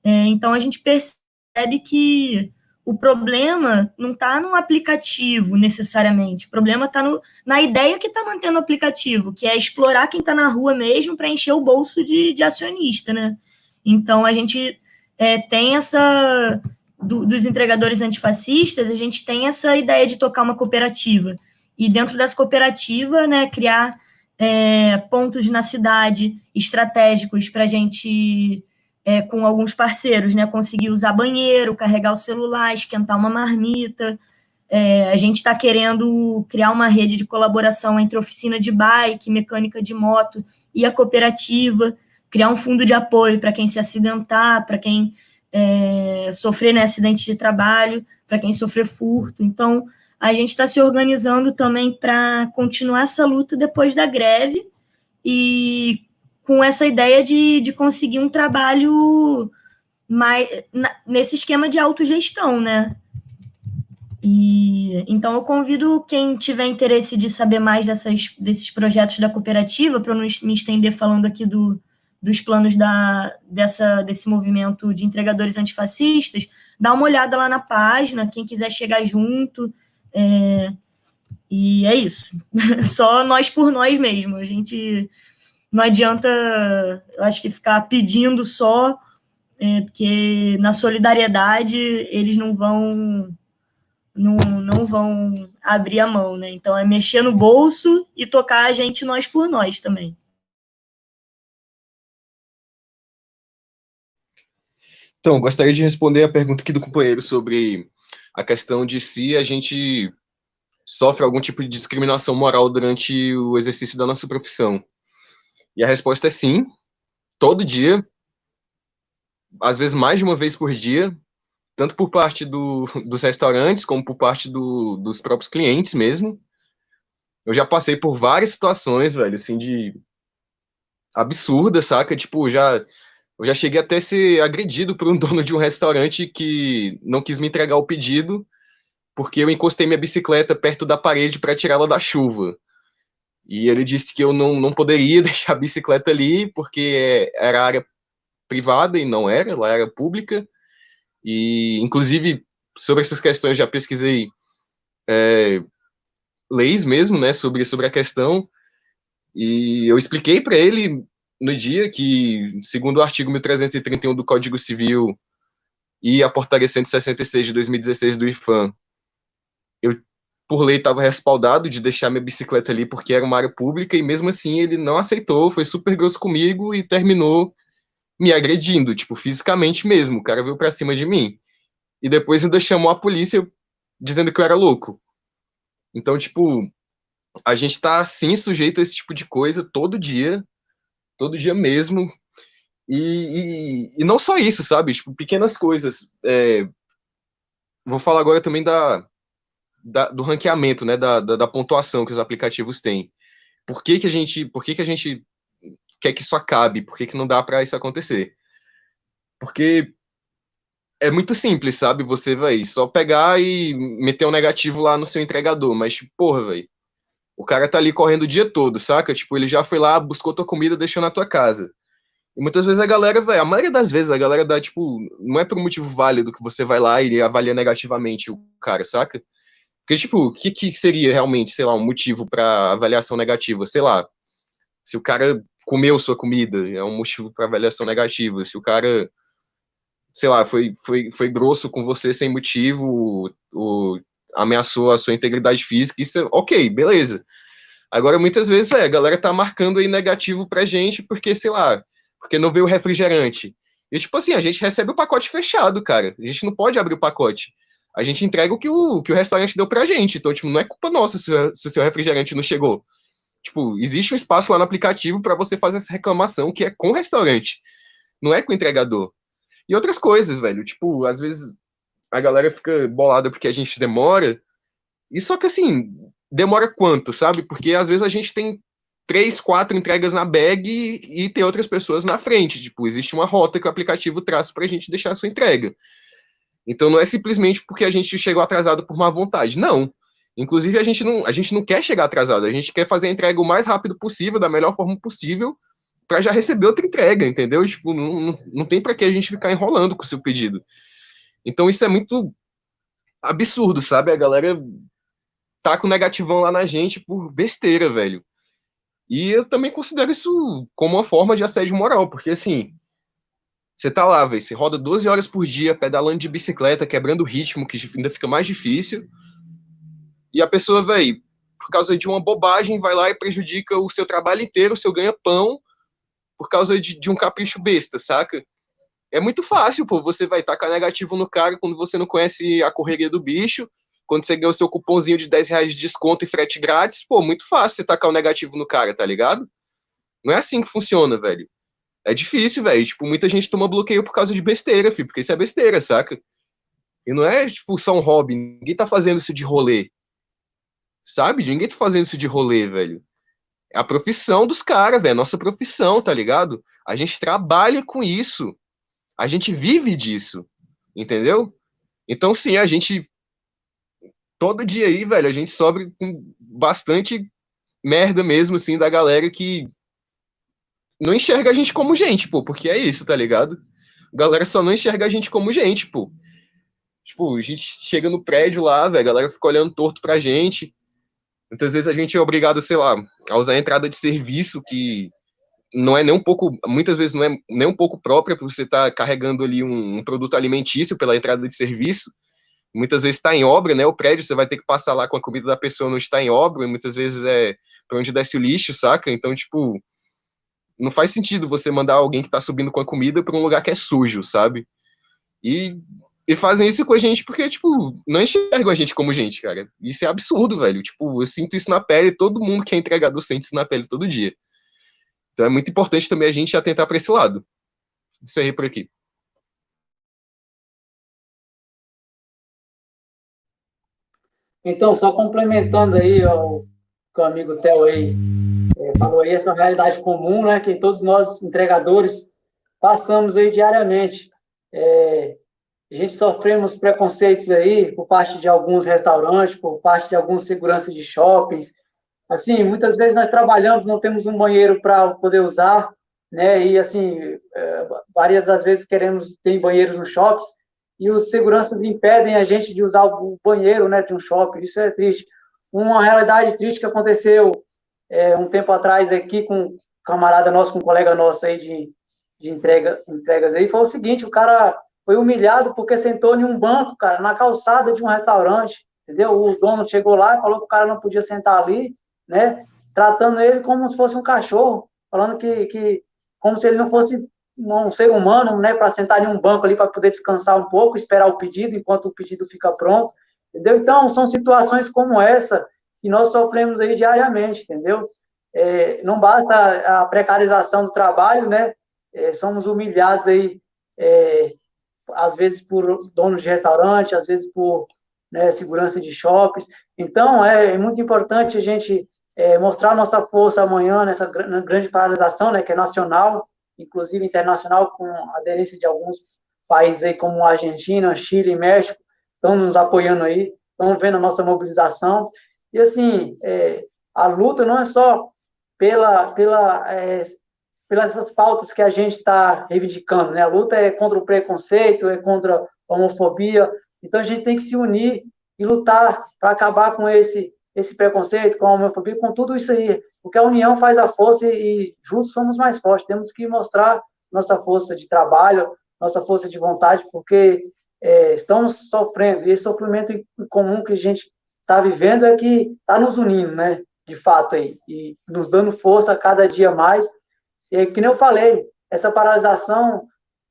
Então, a gente percebe que o problema não está no aplicativo, necessariamente. O problema está na ideia que está mantendo o aplicativo, que é explorar quem está na rua mesmo para encher o bolso de acionista, né? Então, a gente tem essa... dos entregadores antifascistas, a gente tem essa ideia de tocar uma cooperativa. E dentro dessa cooperativa, né, criar pontos na cidade estratégicos para a gente... com alguns parceiros, né, conseguir usar banheiro, carregar o celular, esquentar uma marmita. A gente está querendo criar uma rede de colaboração entre oficina de bike, mecânica de moto e a cooperativa, criar um fundo de apoio para quem se acidentar, para quem sofrer, né, acidente de trabalho, para quem sofrer furto. Então, a gente está se organizando também para continuar essa luta depois da greve e com essa ideia de conseguir um trabalho mais nesse esquema de autogestão, né? E então eu convido quem tiver interesse de saber mais desses projetos da cooperativa, para eu não me estender falando aqui dos planos desse movimento de entregadores antifascistas, dá uma olhada lá na página, quem quiser chegar junto. E é isso. Só nós por nós mesmo. A gente... Não adianta, eu acho que ficar pedindo só, porque na solidariedade eles não vão abrir a mão, né? Então é mexer no bolso e tocar a gente nós por nós também. Então, gostaria de responder a pergunta aqui do companheiro sobre a questão de se a gente sofre algum tipo de discriminação moral durante o exercício da nossa profissão. E a resposta é sim, todo dia, às vezes mais de uma vez por dia, tanto por parte dos restaurantes, como por parte dos próprios clientes mesmo. Eu já passei por várias situações, velho, assim, de absurdas, saca? Tipo, eu já cheguei até a ser agredido por um dono de um restaurante que não quis me entregar o pedido, porque eu encostei minha bicicleta perto da parede para tirá-la da chuva. E ele disse que eu não poderia deixar a bicicleta ali, porque era área privada, e não era, ela era pública. E, inclusive, sobre essas questões, já pesquisei leis mesmo, né, sobre a questão. E eu expliquei para ele no dia que, segundo o artigo 1331 do Código Civil e a portaria 166 de 2016 do IFAM, eu, por lei, estava respaldado de deixar minha bicicleta ali porque era uma área pública, e mesmo assim ele não aceitou, foi super grosso comigo e terminou me agredindo, tipo, fisicamente mesmo. O cara veio pra cima de mim. E depois ainda chamou a polícia dizendo que eu era louco. Então, tipo, a gente tá, sim, sujeito a esse tipo de coisa todo dia mesmo. E não só isso, sabe? Tipo, pequenas coisas. vou falar agora também do ranqueamento, né, da pontuação que os aplicativos têm. Por que a gente quer que isso acabe? Por que não dá para isso acontecer? Porque é muito simples, sabe? Você vai só pegar e meter um negativo lá no seu entregador, mas, tipo, porra, velho, o cara tá ali correndo o dia todo, saca? Tipo, ele já foi lá, buscou tua comida, deixou na tua casa. E muitas vezes a galera, velho, a maioria das vezes a galera dá, tipo, não é por um motivo válido que você vai lá e avalia negativamente o cara, saca? Porque, tipo, o que seria realmente, sei lá, um motivo pra avaliação negativa? Sei lá, se o cara comeu sua comida, é um motivo pra avaliação negativa. Se o cara, sei lá, foi grosso com você sem motivo, ameaçou a sua integridade física, isso é ok, beleza. Agora, muitas vezes, a galera tá marcando aí negativo pra gente porque, sei lá, porque não veio o refrigerante. E, tipo assim, a gente recebe o pacote fechado, cara. A gente não pode abrir o pacote. A gente entrega o que o restaurante deu pra gente. Então, tipo, não é culpa nossa se o seu refrigerante não chegou. Tipo, existe um espaço lá no aplicativo para você fazer essa reclamação que é com o restaurante, não é com o entregador. E outras coisas, velho. Tipo, às vezes a galera fica bolada porque a gente demora. E só que assim, demora quanto, sabe? Porque às vezes a gente tem 3, 4 entregas na bag e tem outras pessoas na frente. Tipo, existe uma rota que o aplicativo traz pra gente deixar a sua entrega. Então não é simplesmente porque a gente chegou atrasado por má vontade. Não. Inclusive, a gente não quer chegar atrasado, a gente quer fazer a entrega o mais rápido possível, da melhor forma possível, para já receber outra entrega, entendeu? Tipo, não tem para que a gente ficar enrolando com o seu pedido. Então isso é muito absurdo, sabe? A galera tá com negativão lá na gente por besteira, velho. E eu também considero isso como uma forma de assédio moral, porque assim, você tá lá, velho, você roda 12 horas por dia pedalando de bicicleta, quebrando o ritmo, que ainda fica mais difícil. E a pessoa, velho, por causa de uma bobagem, vai lá e prejudica o seu trabalho inteiro, o seu ganha-pão, por causa de um capricho besta, saca? É muito fácil, pô, você vai tacar negativo no cara quando você não conhece a correria do bicho, quando você ganha o seu cupomzinho de R$ 10 de desconto e frete grátis, pô, muito fácil você tacar o negativo no cara, tá ligado? Não é assim que funciona, velho. É difícil, velho. Tipo, muita gente toma bloqueio por causa de besteira, filho, porque isso é besteira, saca? E não é, tipo, só um hobby. Ninguém tá fazendo isso de rolê. Sabe? Ninguém tá fazendo isso de rolê, velho. É a profissão dos caras, velho. Nossa profissão, tá ligado? A gente trabalha com isso. A gente vive disso. Entendeu? Então, sim, a gente. Todo dia aí, velho, a gente sofre com bastante merda mesmo, assim, da galera que não enxerga a gente como gente, pô. Porque é isso, tá ligado? A galera só não enxerga a gente como gente, pô. Tipo, a gente chega no prédio lá, velho, a galera fica olhando torto pra gente. Muitas vezes a gente é obrigado, sei lá, a usar a entrada de serviço que não é nem um pouco, muitas vezes não é nem um pouco própria, porque você está carregando ali um produto alimentício pela entrada de serviço. Muitas vezes está em obra, né? O prédio você vai ter que passar lá com a comida da pessoa, não está em obra, e muitas vezes é para onde desce o lixo, saca? Então, tipo, não faz sentido você mandar alguém que está subindo com a comida para um lugar que é sujo, sabe? E fazem isso com a gente porque, tipo, não enxergam a gente como gente, cara. Isso é absurdo, velho. Tipo, eu sinto isso na pele, todo mundo que é entregador sente isso na pele todo dia. Então é muito importante também a gente atentar para esse lado. Isso aí por aqui. Então, só complementando aí o que o amigo Theo aí falou aí, essa é uma realidade comum, né, que todos nós, entregadores, passamos aí diariamente. A gente sofremos preconceitos aí por parte de alguns restaurantes, por parte de alguns seguranças de shoppings. Assim, muitas vezes nós trabalhamos, não temos um banheiro para poder usar, né? E assim, várias das vezes queremos ter banheiros nos shoppings e os seguranças impedem a gente de usar o banheiro, né, de um shopping. Isso é triste. Uma realidade triste que aconteceu um tempo atrás aqui com um camarada nosso, com um colega nosso aí de entregas aí, foi o seguinte: o cara foi humilhado porque sentou em um banco, cara, na calçada de um restaurante, entendeu? O dono chegou lá e falou que o cara não podia sentar ali, né? Tratando ele como se fosse um cachorro, falando que como se ele não fosse um ser humano, né? Para sentar em um banco ali para poder descansar um pouco, esperar o pedido enquanto o pedido fica pronto, entendeu? Então, são situações como essa que nós sofremos aí diariamente, entendeu? Não basta a precarização do trabalho, né? Somos humilhados aí às vezes por donos de restaurante, às vezes por, né, segurança de shoppings. Então, é muito importante a gente mostrar nossa força amanhã nessa grande paralisação, né, que é nacional, inclusive internacional, com aderência de alguns países aí como Argentina, Chile e México, estão nos apoiando aí, estão vendo a nossa mobilização. E, assim, a luta não é só pelas essas pautas que a gente está reivindicando, né? A luta é contra o preconceito, é contra a homofobia. Então, a gente tem que se unir e lutar para acabar com esse preconceito, com a homofobia, com tudo isso aí. Porque a união faz a força e juntos somos mais fortes. Temos que mostrar nossa força de trabalho, nossa força de vontade, porque estamos sofrendo. E esse sofrimento comum que a gente está vivendo é que está nos unindo, né? De fato, aí, e nos dando força a cada dia mais. E que nem eu falei, essa paralisação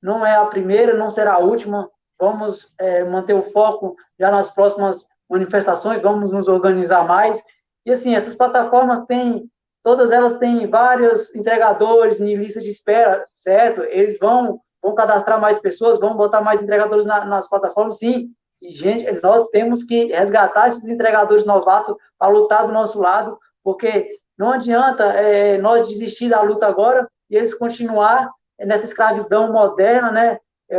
não é a primeira, não será a última. Vamos manter o foco já nas próximas manifestações, vamos nos organizar mais. E, assim, essas plataformas todas elas têm vários entregadores em lista de espera, certo? Eles vão cadastrar mais pessoas, vão botar mais entregadores nas plataformas, sim. E, gente, nós temos que resgatar esses entregadores novatos para lutar do nosso lado, porque não adianta nós desistir da luta agora e eles continuar nessa escravidão moderna, né?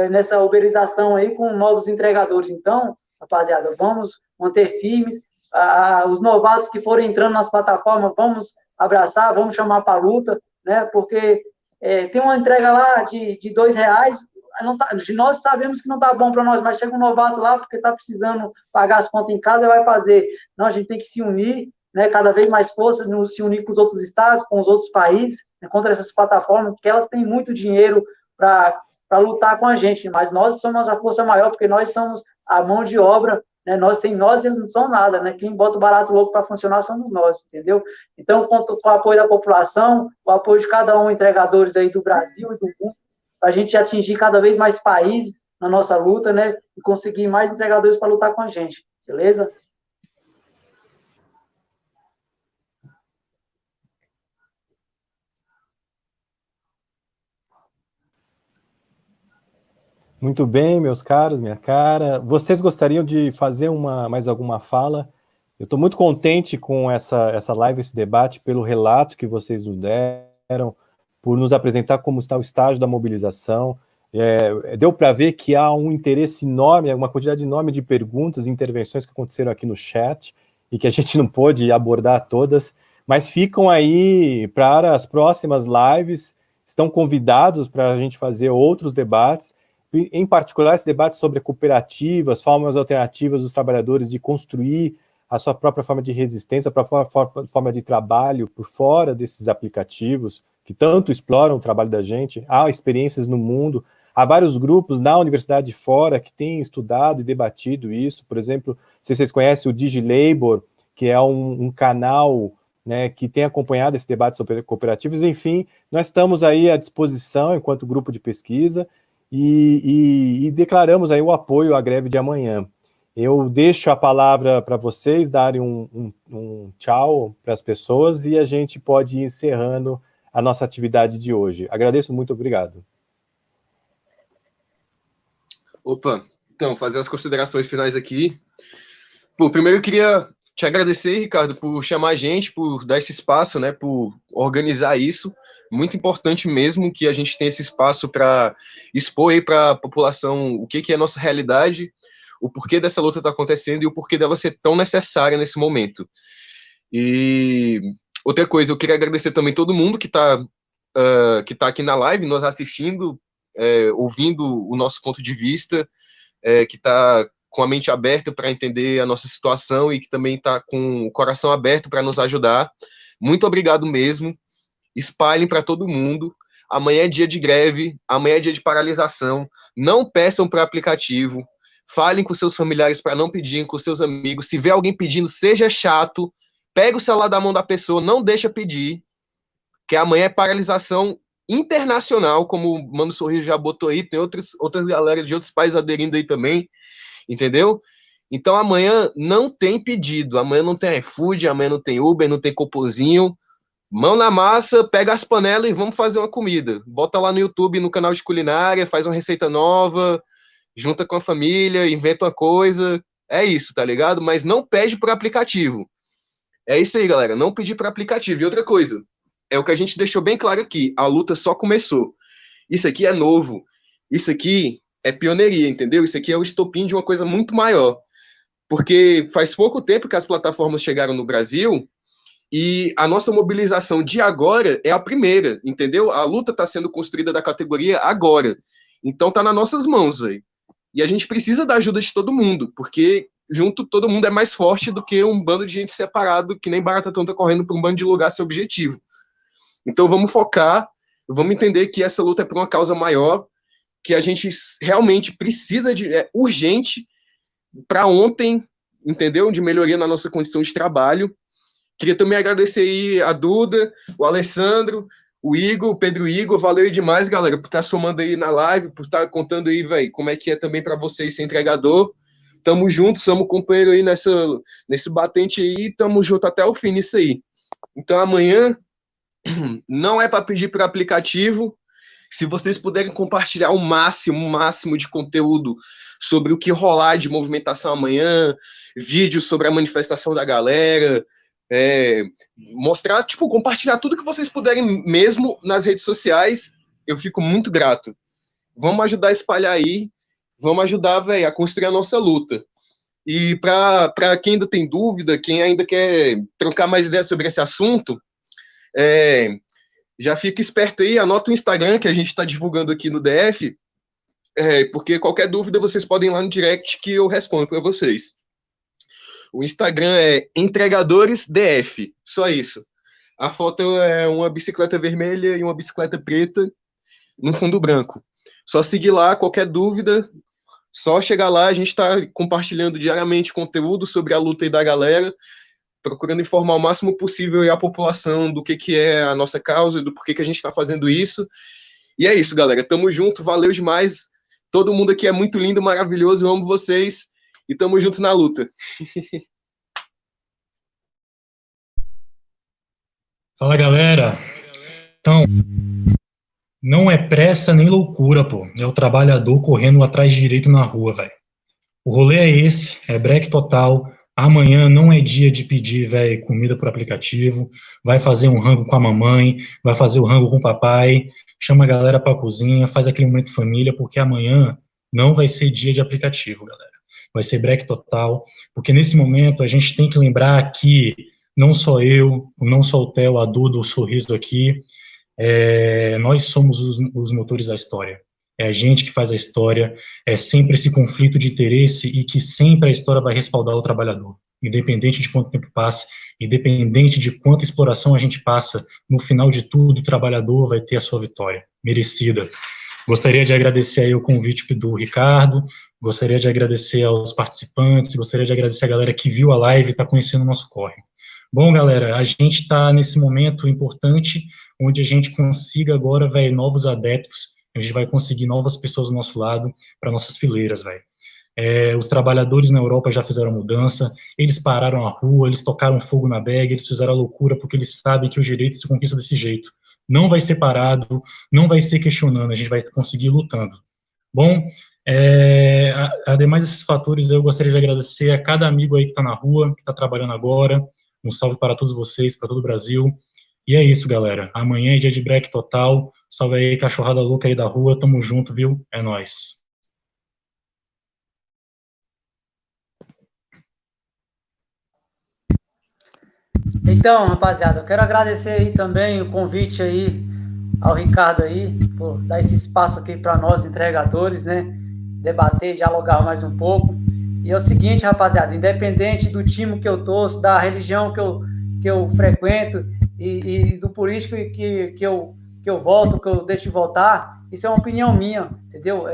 Nessa uberização aí com novos entregadores. Então, rapaziada, vamos manter firmes. Os novatos que forem entrando nas plataformas, vamos abraçar, vamos chamar para a luta, né? Porque tem uma entrega lá de R$2, nós sabemos que não está bom para nós, mas chega um novato lá porque está precisando pagar as contas em casa, vai fazer. Não, a gente tem que se unir, né, cada vez mais força, se unir com os outros estados, com os outros países, né, contra essas plataformas, porque elas têm muito dinheiro para lutar com a gente, mas nós somos a força maior, porque nós somos a mão de obra, né, sem nós eles não são nada, né, quem bota o barato louco para funcionar somos nós, entendeu? Então, com o apoio da população, o apoio de cada um, entregadores aí do Brasil e do mundo, para a gente atingir cada vez mais países na nossa luta, né, e conseguir mais entregadores para lutar com a gente, beleza? Muito bem, meus caros, minha cara. Vocês gostariam de fazer mais alguma fala? Eu estou muito contente com essa live, esse debate, pelo relato que vocês nos deram, por nos apresentar como está o estágio da mobilização. Deu para ver que há um interesse enorme, uma quantidade enorme de perguntas e intervenções que aconteceram aqui no chat e que a gente não pôde abordar todas, mas ficam aí para as próximas lives, estão convidados para a gente fazer outros debates, em particular esse debate sobre cooperativas, formas alternativas dos trabalhadores de construir a sua própria forma de resistência, a própria forma de trabalho por fora desses aplicativos que tanto exploram o trabalho da gente. Há experiências no mundo, há vários grupos na universidade fora que têm estudado e debatido isso. Por exemplo, não sei se vocês conhecem o DigiLabor, que é um canal, né, que tem acompanhado esse debate sobre cooperativas. Enfim, nós estamos aí à disposição enquanto grupo de pesquisa, e declaramos aí o apoio à greve de amanhã. Eu deixo a palavra para vocês darem um tchau para as pessoas e a gente pode ir encerrando a nossa atividade de hoje. Agradeço, muito obrigado. Opa, então, fazer as considerações finais aqui. Pô, primeiro eu queria te agradecer, Ricardo, por chamar a gente, por dar esse espaço, né, por organizar isso. Muito importante mesmo que a gente tenha esse espaço para expor aí para a população o que é a nossa realidade, o porquê dessa luta está acontecendo e o porquê dela ser tão necessária nesse momento. E outra coisa, eu queria agradecer também todo mundo que tá aqui na live, nos assistindo, ouvindo o nosso ponto de vista, que está com a mente aberta para entender a nossa situação e que também está com o coração aberto para nos ajudar. Muito obrigado mesmo. Espalhem para todo mundo. Amanhã é dia de greve, amanhã é dia de paralisação. Não peçam para aplicativo. Falem com seus familiares para não pedirem, com seus amigos. Se vê alguém pedindo, seja chato. Pega o celular da mão da pessoa, não deixa pedir. Que amanhã é paralisação internacional, como o Mano Sorriso já botou aí. Tem outras galeras de outros países aderindo aí também. Entendeu? Então amanhã não tem pedido. Amanhã não tem iFood, amanhã não tem Uber, não tem Copozinho. Mão na massa, pega as panelas e vamos fazer uma comida. Bota lá no YouTube, no canal de culinária, faz uma receita nova junta com a família, inventa uma coisa, é isso, tá ligado? Mas não pede por aplicativo. É isso aí, galera, não pedir por aplicativo. E outra coisa, é o que a gente deixou bem claro aqui, a luta só começou. Isso aqui é novo, isso aqui é pioneiria, entendeu? Isso aqui é o estopim de uma coisa muito maior. Porque faz pouco tempo que as plataformas chegaram no Brasil e a nossa mobilização de agora é a primeira, entendeu? A luta está sendo construída da categoria agora. Então tá nas nossas mãos, velho. E a gente precisa da ajuda de todo mundo, porque junto todo mundo é mais forte do que um bando de gente separado, que nem barata tonta correndo para um bando de lugar seu objetivo. Então vamos focar, vamos entender que essa luta é por uma causa maior, que a gente realmente precisa de, é urgente, para ontem, entendeu? De melhoria na nossa condição de trabalho. Queria também agradecer aí a Duda, o Alessandro, o Igor, o Pedro Igor, valeu demais, galera, por estar somando aí na live, por estar contando aí, velho, como é que é também para vocês ser entregador. Tamo junto, somos companheiro aí nesse batente aí, tamo junto até o fim nisso aí. Então amanhã não é para pedir por aplicativo. Se vocês puderem compartilhar o máximo de conteúdo sobre o que rolar de movimentação amanhã, vídeos sobre a manifestação da galera, mostrar, tipo, compartilhar tudo que vocês puderem mesmo nas redes sociais, eu fico muito grato. Vamos ajudar a espalhar aí, vamos ajudar, velho, a construir a nossa luta. E para quem ainda tem dúvida, quem ainda quer trocar mais ideias sobre esse assunto, já fica esperto aí, anota o Instagram que a gente está divulgando aqui no DF, porque qualquer dúvida vocês podem ir lá no direct que eu respondo para vocês. O Instagram é EntregadoresDF, só isso. A foto é uma bicicleta vermelha e uma bicicleta preta no fundo branco. Só seguir lá, qualquer dúvida, só chegar lá, a gente está compartilhando diariamente conteúdo sobre a luta aí da galera, procurando informar o máximo possível a população do que é a nossa causa, do porquê que a gente está fazendo isso. E é isso, galera. Tamo junto, valeu demais. Todo mundo aqui é muito lindo, maravilhoso, eu amo vocês. E tamo junto na luta. Fala, galera. Então, não é pressa nem loucura, pô. É o trabalhador correndo atrás de direito na rua, velho. O rolê é esse, é break total. Amanhã não é dia de pedir, velho, comida por aplicativo. Vai fazer um rango com a mamãe, vai fazer o rango com o papai. Chama a galera pra cozinha, faz aquele momento família, porque amanhã não vai ser dia de aplicativo, galera. Vai ser break total, porque nesse momento a gente tem que lembrar que não só eu, não só o Theo, a Duda, o Sorriso aqui, nós somos os motores da história. É a gente que faz a história, é sempre esse conflito de interesse e que sempre a história vai respaldar o trabalhador, independente de quanto tempo passe, independente de quanta exploração a gente passa, no final de tudo o trabalhador vai ter a sua vitória, merecida. Gostaria de agradecer aí o convite do Ricardo, gostaria de agradecer aos participantes, gostaria de agradecer a galera que viu a live e está conhecendo o nosso corre. Bom, galera, a gente está nesse momento importante, onde a gente consiga agora, velho, novos adeptos, a gente vai conseguir novas pessoas do nosso lado, para nossas fileiras, velho. Os trabalhadores na Europa já fizeram mudança, eles pararam a rua, eles tocaram fogo na bag, eles fizeram a loucura, porque eles sabem que o direito se conquista desse jeito. Não vai ser parado, não vai ser questionando, a gente vai conseguir lutando. Bom, ademais desses fatores, eu gostaria de agradecer a cada amigo aí que está na rua, que está trabalhando agora, um salve para todos vocês, para todo o Brasil, e é isso, galera, amanhã é dia de break total, salve aí, cachorrada louca aí da rua, tamo junto, viu, é nóis. Então, rapaziada, eu quero agradecer aí também o convite aí ao Ricardo aí, por dar esse espaço aqui para nós, entregadores, né, debater, dialogar mais um pouco. E é o seguinte, rapaziada, independente do time que eu torço, da religião que eu frequento e do político que eu voto, que eu deixo de votar, isso é uma opinião minha, entendeu?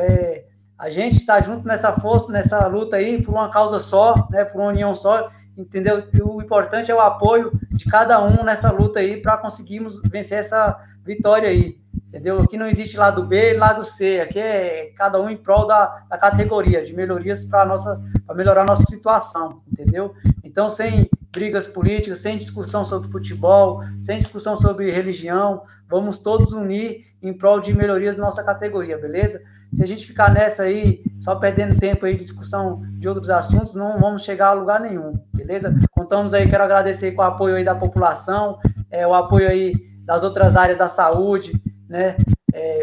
A gente está junto nessa força, nessa luta aí, por uma causa só, né, por uma união só, entendeu? E o importante é o apoio de cada um nessa luta aí para conseguirmos vencer essa vitória aí, entendeu? Aqui não existe lado B e lado C, aqui é cada um em prol da categoria, de melhorias para melhorar a nossa situação, entendeu? Então, sem brigas políticas, sem discussão sobre futebol, sem discussão sobre religião, vamos todos unir em prol de melhorias da nossa categoria, beleza? Se a gente ficar nessa aí, só perdendo tempo aí de discussão de outros assuntos, não vamos chegar a lugar nenhum, beleza? Contamos aí, quero agradecer com o apoio aí da população, o apoio aí das outras áreas da saúde, né?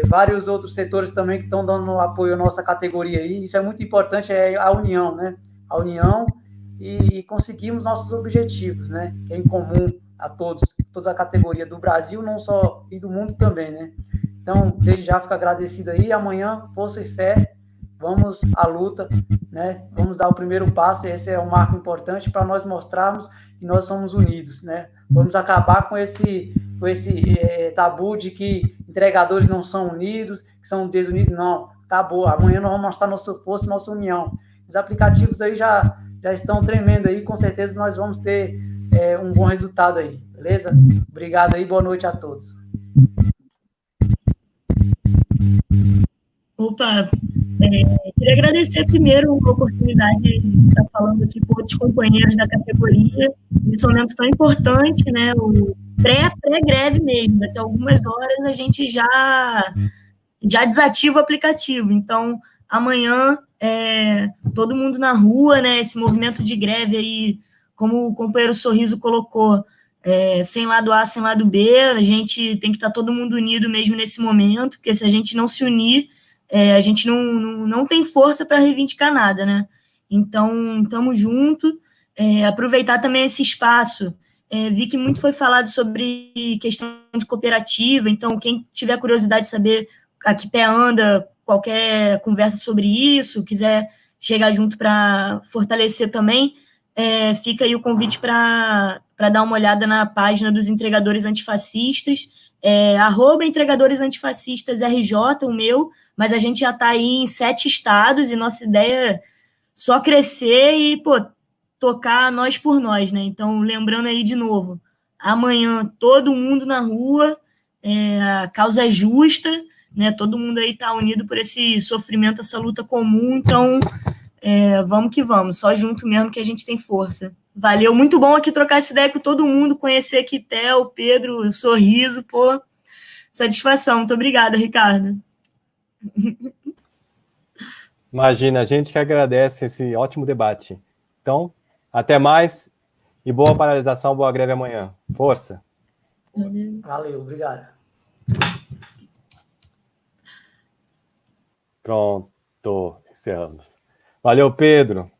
Vários outros setores também que estão dando apoio à nossa categoria aí. Isso é muito importante, é a união, né? A união e conseguimos nossos objetivos, né? Que é em comum a todos, toda a categoria do Brasil, não só, e do mundo também, né? Então, desde já fico agradecido aí. Amanhã, força e fé, vamos à luta, né? Vamos dar o primeiro passo. Esse é um marco importante para nós mostrarmos que nós somos unidos, né? Vamos acabar com esse tabu de que entregadores não são unidos, que são desunidos. Não, acabou. Amanhã nós vamos mostrar nossa força, nossa união. Os aplicativos aí já estão tremendo aí. Com certeza nós vamos ter um bom resultado aí, beleza? Obrigado aí, boa noite a todos. Opa, queria agradecer primeiro a oportunidade de estar falando aqui com outros companheiros da categoria, nesse momento tão importante, né, o pré-greve mesmo, daqui a algumas horas a gente já desativa o aplicativo, então amanhã todo mundo na rua, né, esse movimento de greve aí, como o companheiro Sorriso colocou, sem lado A, sem lado B, a gente tem que estar todo mundo unido mesmo nesse momento, porque se a gente não se unir, a gente não tem força para reivindicar nada, né? Então, estamos juntos. Aproveitar também esse espaço. Vi que muito foi falado sobre questão de cooperativa, então, quem tiver curiosidade de saber a que pé anda, qualquer conversa sobre isso, quiser chegar junto para fortalecer também, fica aí o convite para dar uma olhada na página dos entregadores antifascistas, @entregadores antifascistas RJ, o meu, mas a gente já está aí em 7 estados e nossa ideia é só crescer e, tocar nós por nós, né? Então, lembrando aí de novo, amanhã todo mundo na rua, a causa é justa, né? Todo mundo aí está unido por esse sofrimento, essa luta comum, então vamos que vamos, só junto mesmo que a gente tem força. Valeu, muito bom aqui trocar essa ideia com todo mundo, conhecer aqui Theo, Pedro, Sorriso, satisfação. Muito obrigada, Ricardo. Imagina, a gente que agradece esse ótimo debate. Então, até mais e boa paralisação, boa greve amanhã. Força! Valeu, obrigado. Pronto, encerramos. Valeu, Pedro.